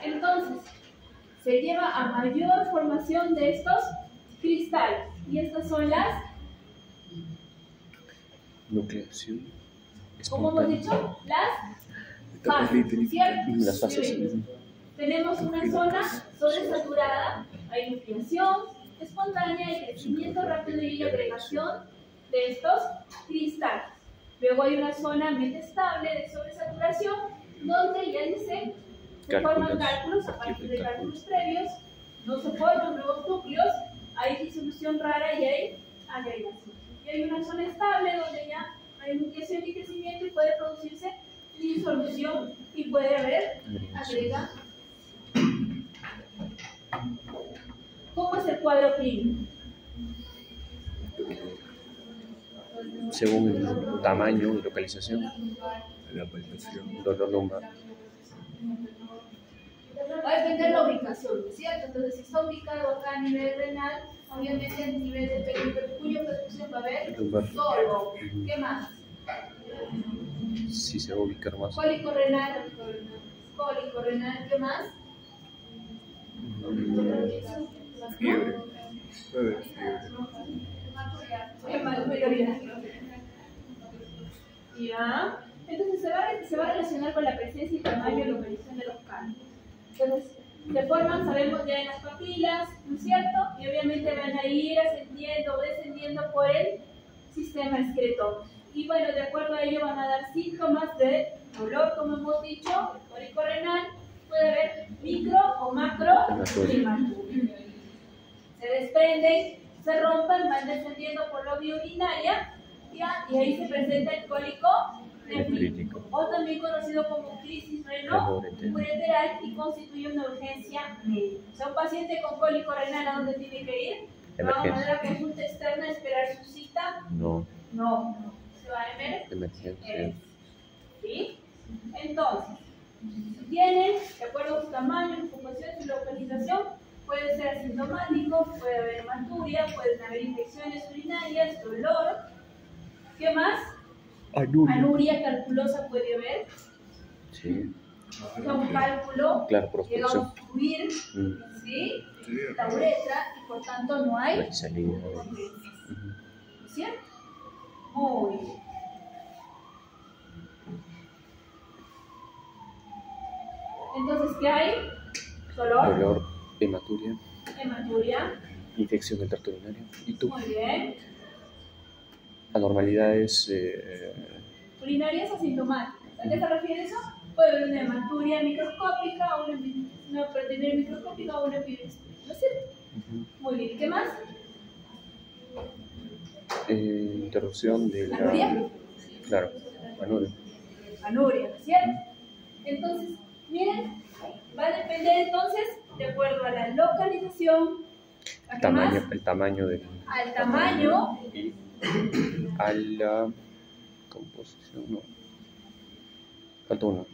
Entonces, se lleva a mayor formación de estos cristales. Y estas son las nucleación. ¿Cómo hemos dicho? Las fases, ¿cierto? Las fases. Tenemos una zona sobresaturada, hay nucleación espontánea y crecimiento rápido y agregación de estos cristales. Luego hay una zona metastable de sobresaturación, donde ya dice, se forman cálculos a partir de cálculos previos, no se forman nuevos núcleos, hay disolución rara y hay agregación. Y hay una zona estable donde ya hay nucleación y crecimiento y puede producirse disolución y puede haber agregación. ¿Cómo es el cuadro clínico? Según el tamaño y localización, la palpación, dolor lumbar. Va a depender de la ubicación, ¿cierto? Entonces, si está ubicado acá a nivel renal, obviamente a nivel de pericardio, perfusión va a haber dolor. ¿Qué más? Sí, se va a ubicar más. Cólico renal, ¿qué más? fiebre. Ya. Entonces se va a relacionar con la presencia y tamaño y localización de los cálculos. Entonces, se forman, sabemos ya en las papilas, ¿no es cierto? Y obviamente van a ir ascendiendo o descendiendo por el sistema excretor. Y bueno, de acuerdo a ello van a dar síntomas de dolor, como hemos dicho, cólico renal, puede haber micro o macro hematuria. Se desprenden, se rompen, van descendiendo por la vía urinaria, ¿ya? Y ahí se presenta el cólico nefrítico, o también conocido como crisis renal-ureteral, y constituye una urgencia médica. O sea, un paciente con cólico renal, ¿a dónde tiene que ir? ¿Va a una consulta externa a esperar su cita? No. Se va a emergencia. ¿Sí? Entonces, si tienen, de acuerdo a su tamaño, su ocupación, su localización, puede ser asintomático, puede haber hematuria, pueden haber infecciones urinarias, dolor. ¿Qué más? Anuria calculosa puede haber. Sí. O sea, un cálculo que va a obstruir, ¿sí? La uretra y por tanto no hay salida. ¿Cierto? Muy bien. Entonces, ¿qué hay? dolor, hematuria, infección del tracto urinario. ¿Y tú? Muy bien. Anormalidades Urinarias asintomáticas. ¿A qué se refiere eso? Puede haber una hematuria microscópica o una peritoneal microscópica o una epididymis. ¿No es cierto? Muy bien. ¿Qué más? Interrupción de la... ¿Anuria? Claro, anuria. Anuria, ¿cierto? Entonces, miren, va a depender entonces, de acuerdo a la localización, El tamaño del... al tamaño y a la composición, no. Falta uno.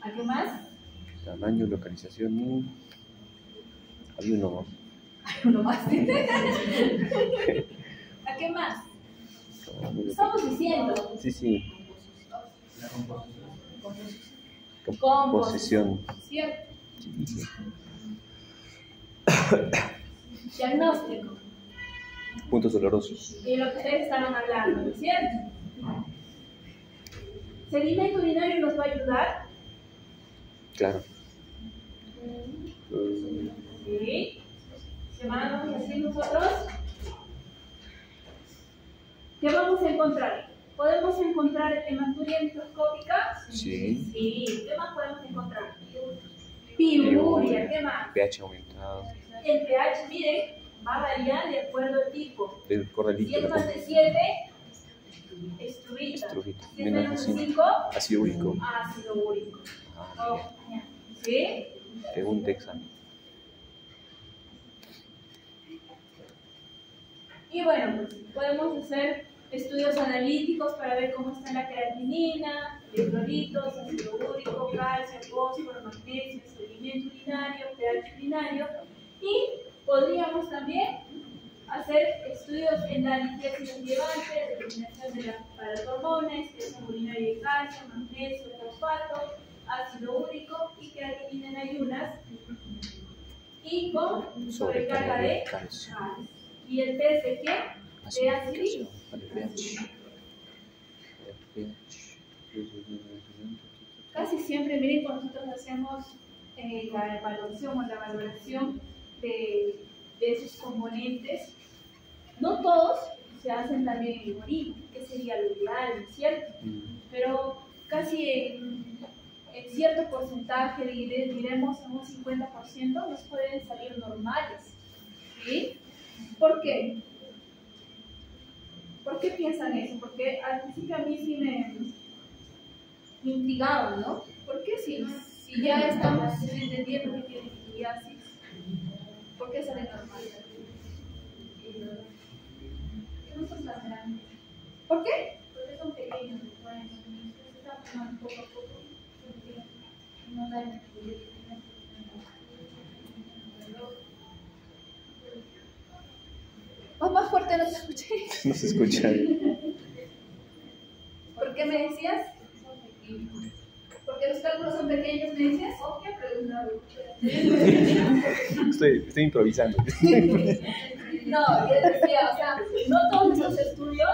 ¿a qué más? Tamaño, localización y... Hay uno más. Hay uno más. ¿A qué más? Estamos diciendo. Sí. Composición. ¿Cierto? Sí. Diagnóstico. Puntos dolorosos. Y lo que ustedes estaban hablando, ¿cierto? ¿Sedimento urinario nos va a ayudar? Claro. Sí. ¿Qué más vamos a hacer nosotros? ¿Qué vamos a encontrar? ¿Podemos encontrar hematuria microscópica? Sí. Sí. ¿Qué más podemos encontrar? Piuria. ¿Qué más? pH aumentado. El pH, miren, va a variar de acuerdo al tipo. El correlito. Si es más de 7, estruvita. Estruvita. Si es menos de 5, ácido úrico. ácido úrico. Ah, ¿Sí? según examen. Y bueno, pues podemos hacer estudios analíticos para ver cómo está la creatinina, electrolitos, ácido úrico, calcio, fósforo, magnesio, sedimento urinario, pH urinario. Y podríamos también hacer estudios en la litéasis relevante, determinación de para las hormonas, expresión urinaria de calcio, magnesio, fosfato, ácido úrico y creatinina en ayunas. Y con sobrecarga de calcio. ¿Y el test de qué? De ácido. Casi siempre, miren, cuando nosotros hacemos la evaluación o la valoración de esos componentes, no todos se hacen también en orina, que sería lo ideal, ¿cierto? Pero casi en cierto porcentaje, diremos en un 50%, nos pueden salir normales, ¿sí? ¿Por qué? ¿Por qué piensan eso? Porque al principio a mí sí me intrigaba, ¿no? ¿Por qué si ya estamos entendiendo que tiene litiasis, por qué sale normal? No son tan grandes. ¿Por qué? Porque son pequeños, se están formando poco a poco, no dan. Más fuerte, no te escuché. No se escucha. ¿Por qué me decías? Porque los cálculos son pequeños, me decías. ¿O qué preguntado? Estoy improvisando. No, yo decía, o sea, no todos estos estudios,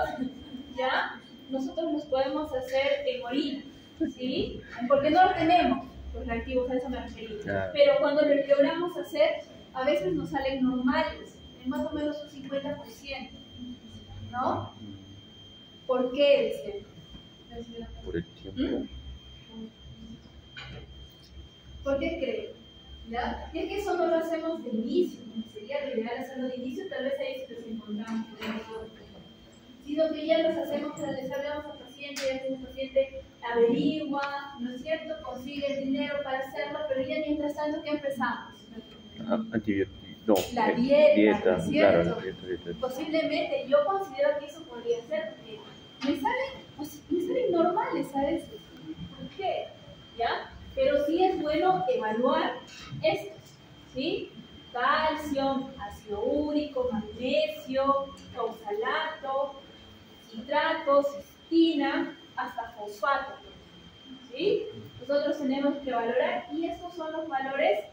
¿ya? Nosotros los podemos hacer en orina, ¿sí? Porque no lo tenemos, los reactivos, a eso me refería. Claro. Pero cuando lo logramos hacer, a veces nos salen normales, en más o menos un 50%, ¿no? ¿Por qué? Por el tiempo. ¿Por qué creo? ¿Ya? Y es que eso no lo hacemos de inicio, sería lo ideal hacerlo de inicio, tal vez ahí sí nos encontramos, sino que ya los hacemos cuando les hablamos al paciente, y el paciente averigua, ¿no es cierto? Consigue el dinero para hacerlo, pero ya mientras tanto, ¿qué empezamos? Antibiótico. No, la dieta, ¿no es claro, cierto? dieta. Posiblemente yo considero que eso podría ser, porque me salen normales a veces. ¿Por qué? ¿Ya? Pero sí es bueno evaluar esto, ¿sí? Calcio, ácido úrico, magnesio, oxalato, citrato, cistina, hasta fosfato, ¿sí? Nosotros tenemos que valorar y estos son los valores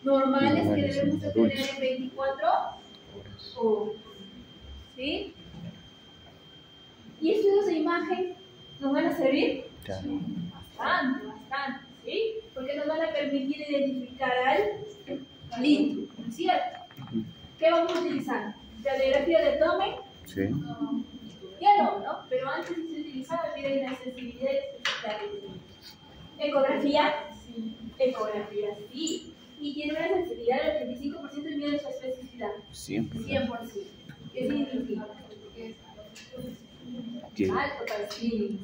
normales que debemos de tener en 24 horas, ¿sí? ¿Y estudios de imagen nos van a servir? Claro. Bastante, ¿sí? porque nos van a permitir identificar al litio, ¿no es cierto? ¿Qué vamos a utilizar? ¿Radiografía de abdomen? Sí. Ya no, pero antes se utilizaba, miren la sensibilidad especial. ¿Ecografía? Sí. Ecografía, sí. Y tiene una sensibilidad del 85% y mide su especificidad. 100%. ¿Qué significa? Alto para sí.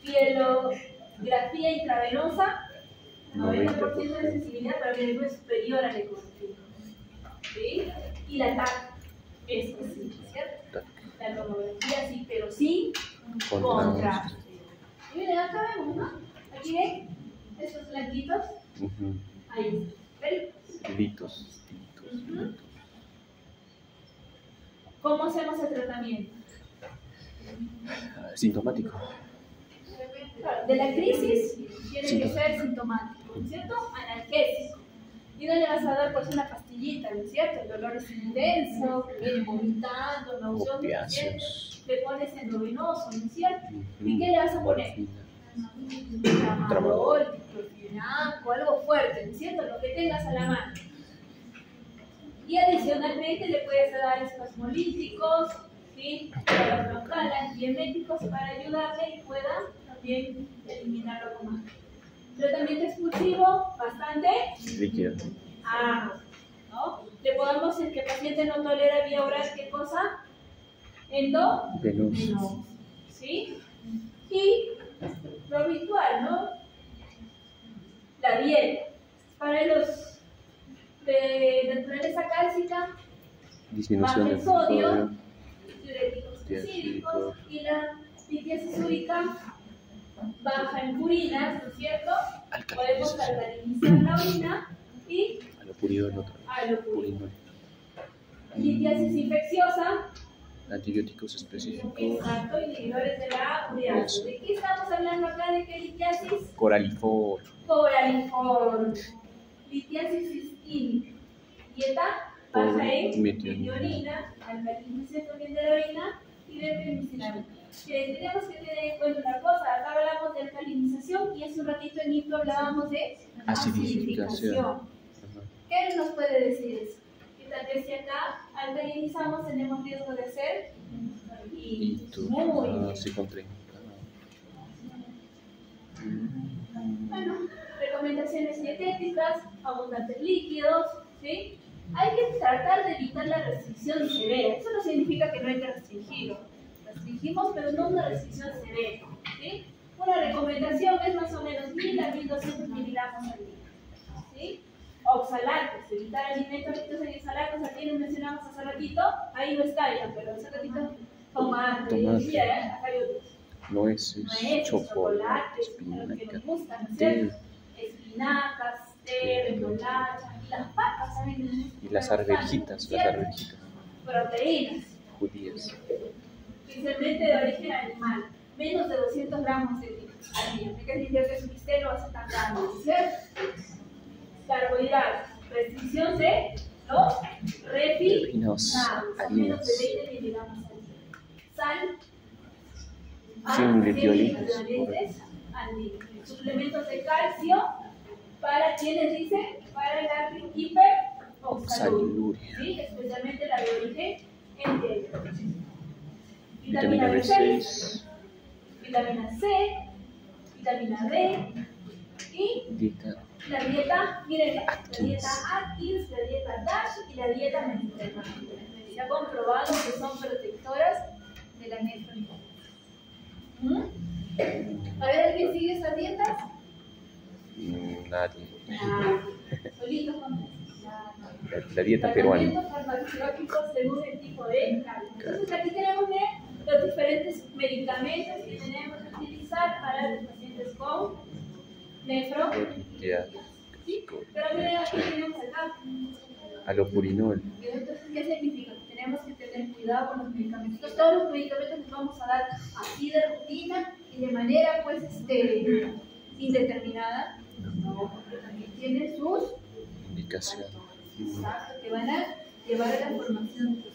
Pielografía intravenosa, 90% de sensibilidad, pero que no es superior a la ecografía. ¿Sí? Y la TAC, eso sí, ¿cierto? La tomografía sí, pero sí contraste. Y miren, acá vemos, ¿no? Aquí ven, estos blanquitos. Ahí está. Litos. ¿Cómo hacemos el tratamiento? Sintomático. De la crisis tiene que ser sintomático, ¿no es cierto? Analgésico. Y no le vas a dar pues una pastillita, ¿no es cierto? El dolor es intenso, viene vomitando, nauseoso, le pones endovenoso, ¿no es cierto? ¿Y qué le vas a poner? Tramadol, diclofenaco, algo fuerte, ¿no es cierto? Lo que tengas a la mano. Y adicionalmente le puedes dar espasmolíticos, ¿sí? Local, antieméticos para ayudarle y pueda también eliminarlo con más. Tratamiento expulsivo, bastante líquido. ¿No? Le podemos decir que el paciente no tolera vía oral, ¿qué cosa? Endovenoso. ¿Sí? Y lo habitual, ¿no? La dieta. Para los de naturaleza cálcica, disminución del sodio, diuréticos específicos y la litiasis úrica baja en purinas, ¿no es cierto? Podemos alcalinizar la orina y alopurinol. Litiasis infecciosa, antibióticos específicos. Exacto, inhibidores de la ureasa. ¿De qué estamos hablando acá? ¿De qué litiasis? Coralifor. Litiasis sistémica. Dieta baja en metionina, alcalinización también de la orina y de penicilina. Tenemos que tener en cuenta una cosa, acá hablamos de alcalinización y hace un ratito en IPRO hablábamos de acidificación. ¿Qué nos puede decir eso? Que tal vez si acá alcalinizamos tenemos riesgo de hacer Bueno, recomendaciones dietéticas, abundantes líquidos, ¿sí? Hay que tratar de evitar la restricción severa. Eso no significa que no hay que restringirlo. Restringimos, pero no una restricción severa, ¿sí? Una recomendación es más o menos 1000 a 1200 miligramos al día, ¿sí? Oxalatos, evitar alimentos ricos en oxalatos, aquí lo mencionamos hace ratito, ahí no está ya, pero hace ratito tomate, acá hay otros. Nueces, chocolate, espinacas, que nos gustan, ¿no? Espinacas, remolacha, y las papas también. Y las arvejitas. Proteínas. Judías. Principalmente de origen animal, menos de 200 gramos al día. ¿Qué significa que su bistec no va a ser tan grande, ¿cierto? Carbohidratos, restricción de los refinados, menos de 20 miligramos al día. Sal, sin equivalentes al día. Suplementos de calcio para quienes dicen para la hiperoxaluria, ¿sí? Especialmente la de origen entero. Vitamina B6, vitamina C, vitamina D y la dieta, miren, la dieta Atkins, la dieta DASH y la dieta mediterránea. Se ha comprobado que son protectoras de la nefrología. A ver, ¿alguien sigue esas dietas? Nadie. Solitos con la dieta peruana. Tratamientos farmacológicos según el tipo de cálculo. Entonces aquí tenemos los diferentes medicamentos que tenemos que utilizar para los pacientes con nefrología. ¿Sí? Pero miren, aquí tenemos acá alopurinol. Entonces, ¿qué significa? Tenemos que tener cuidado con los medicamentos. Entonces, todos los medicamentos los vamos a dar así de rutina y de manera pues indeterminada, no, porque también tienen sus indicaciones. Exacto, que van a llevar a la formación de los.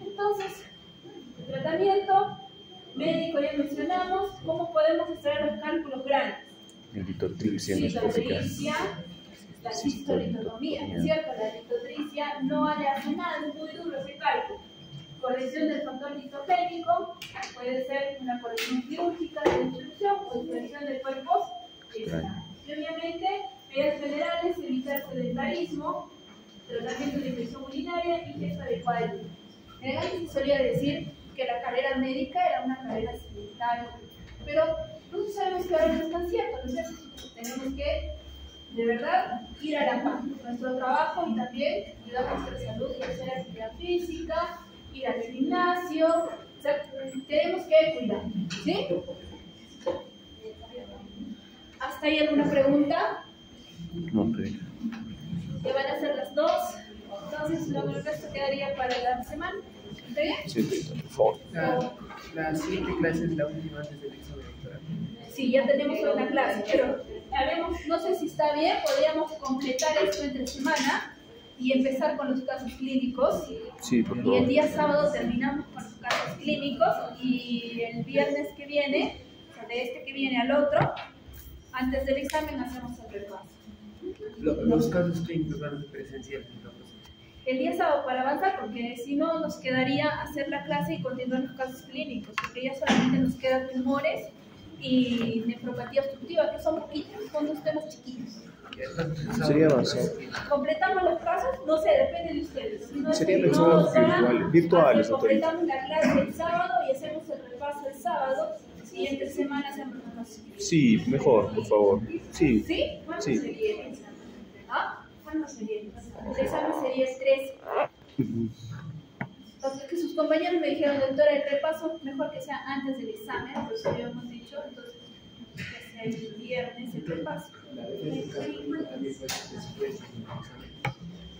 Entonces, el tratamiento médico ya mencionamos. ¿Cómo podemos extraer los cálculos grandes? El litotripsia endoscópica. La cistolitotomía, ¿cierto? La litotripsia no le hace nada, es muy duro ese cálculo. Corrección del factor litogénico, puede ser una corrección quirúrgica de instrucción o expresión de cuerpos estables. Y obviamente, medidas generales, evitar sedentarismo, tratamiento de infección urinaria y ingesta adecuada de líquidos. Generalmente se solía decir que la carrera médica era una carrera sedentaria, pero no sabemos que ahora no es tan cierto, ¿no es cierto? Tenemos que, de verdad, ir a la par nuestro trabajo y también ayudar a nuestra salud y hacer actividad física, ir al gimnasio, o sea, tenemos que cuidar, ¿sí? ¿Hasta ahí alguna pregunta? No, pero... Que van a ser las 2, entonces luego el resto quedaría para la semana. ¿Está bien? Sí, por favor. La siguiente clase es la última antes del examen doctoral. Sí, ya tenemos una clase, pero no sé si está bien, podríamos completar esto entre semana y empezar con los casos clínicos. Sí, por favor. Y el día sábado terminamos con los casos clínicos y el viernes que viene, o sea, de este que viene al otro, antes del examen hacemos el repaso. Los casos clínicos van a ser presenciales, entonces. El día sábado para avanzar, porque si no nos quedaría hacer la clase y continuar los casos clínicos, porque ya solamente nos quedan tumores y nefropatía obstructiva, que son poquitos, son dos temas chiquitos. Sería avanzado. ¿Completamos los casos? No sé, depende de ustedes. Si no, Serían si lecciones virtuales. Completamos la clase el sábado y hacemos el repaso el sábado. Siguiente semana hacemos el repaso. Sí, mejor, por favor. Sí. ¿Sí? ¿Cuándo Sí. sería el examen? ¿Ah? ¿Cuándo sería el examen? El examen sería el 13. Entonces, que sus compañeros me dijeron, doctora, el repaso mejor que sea antes del examen, por eso habíamos dicho, entonces que sea el viernes el repaso.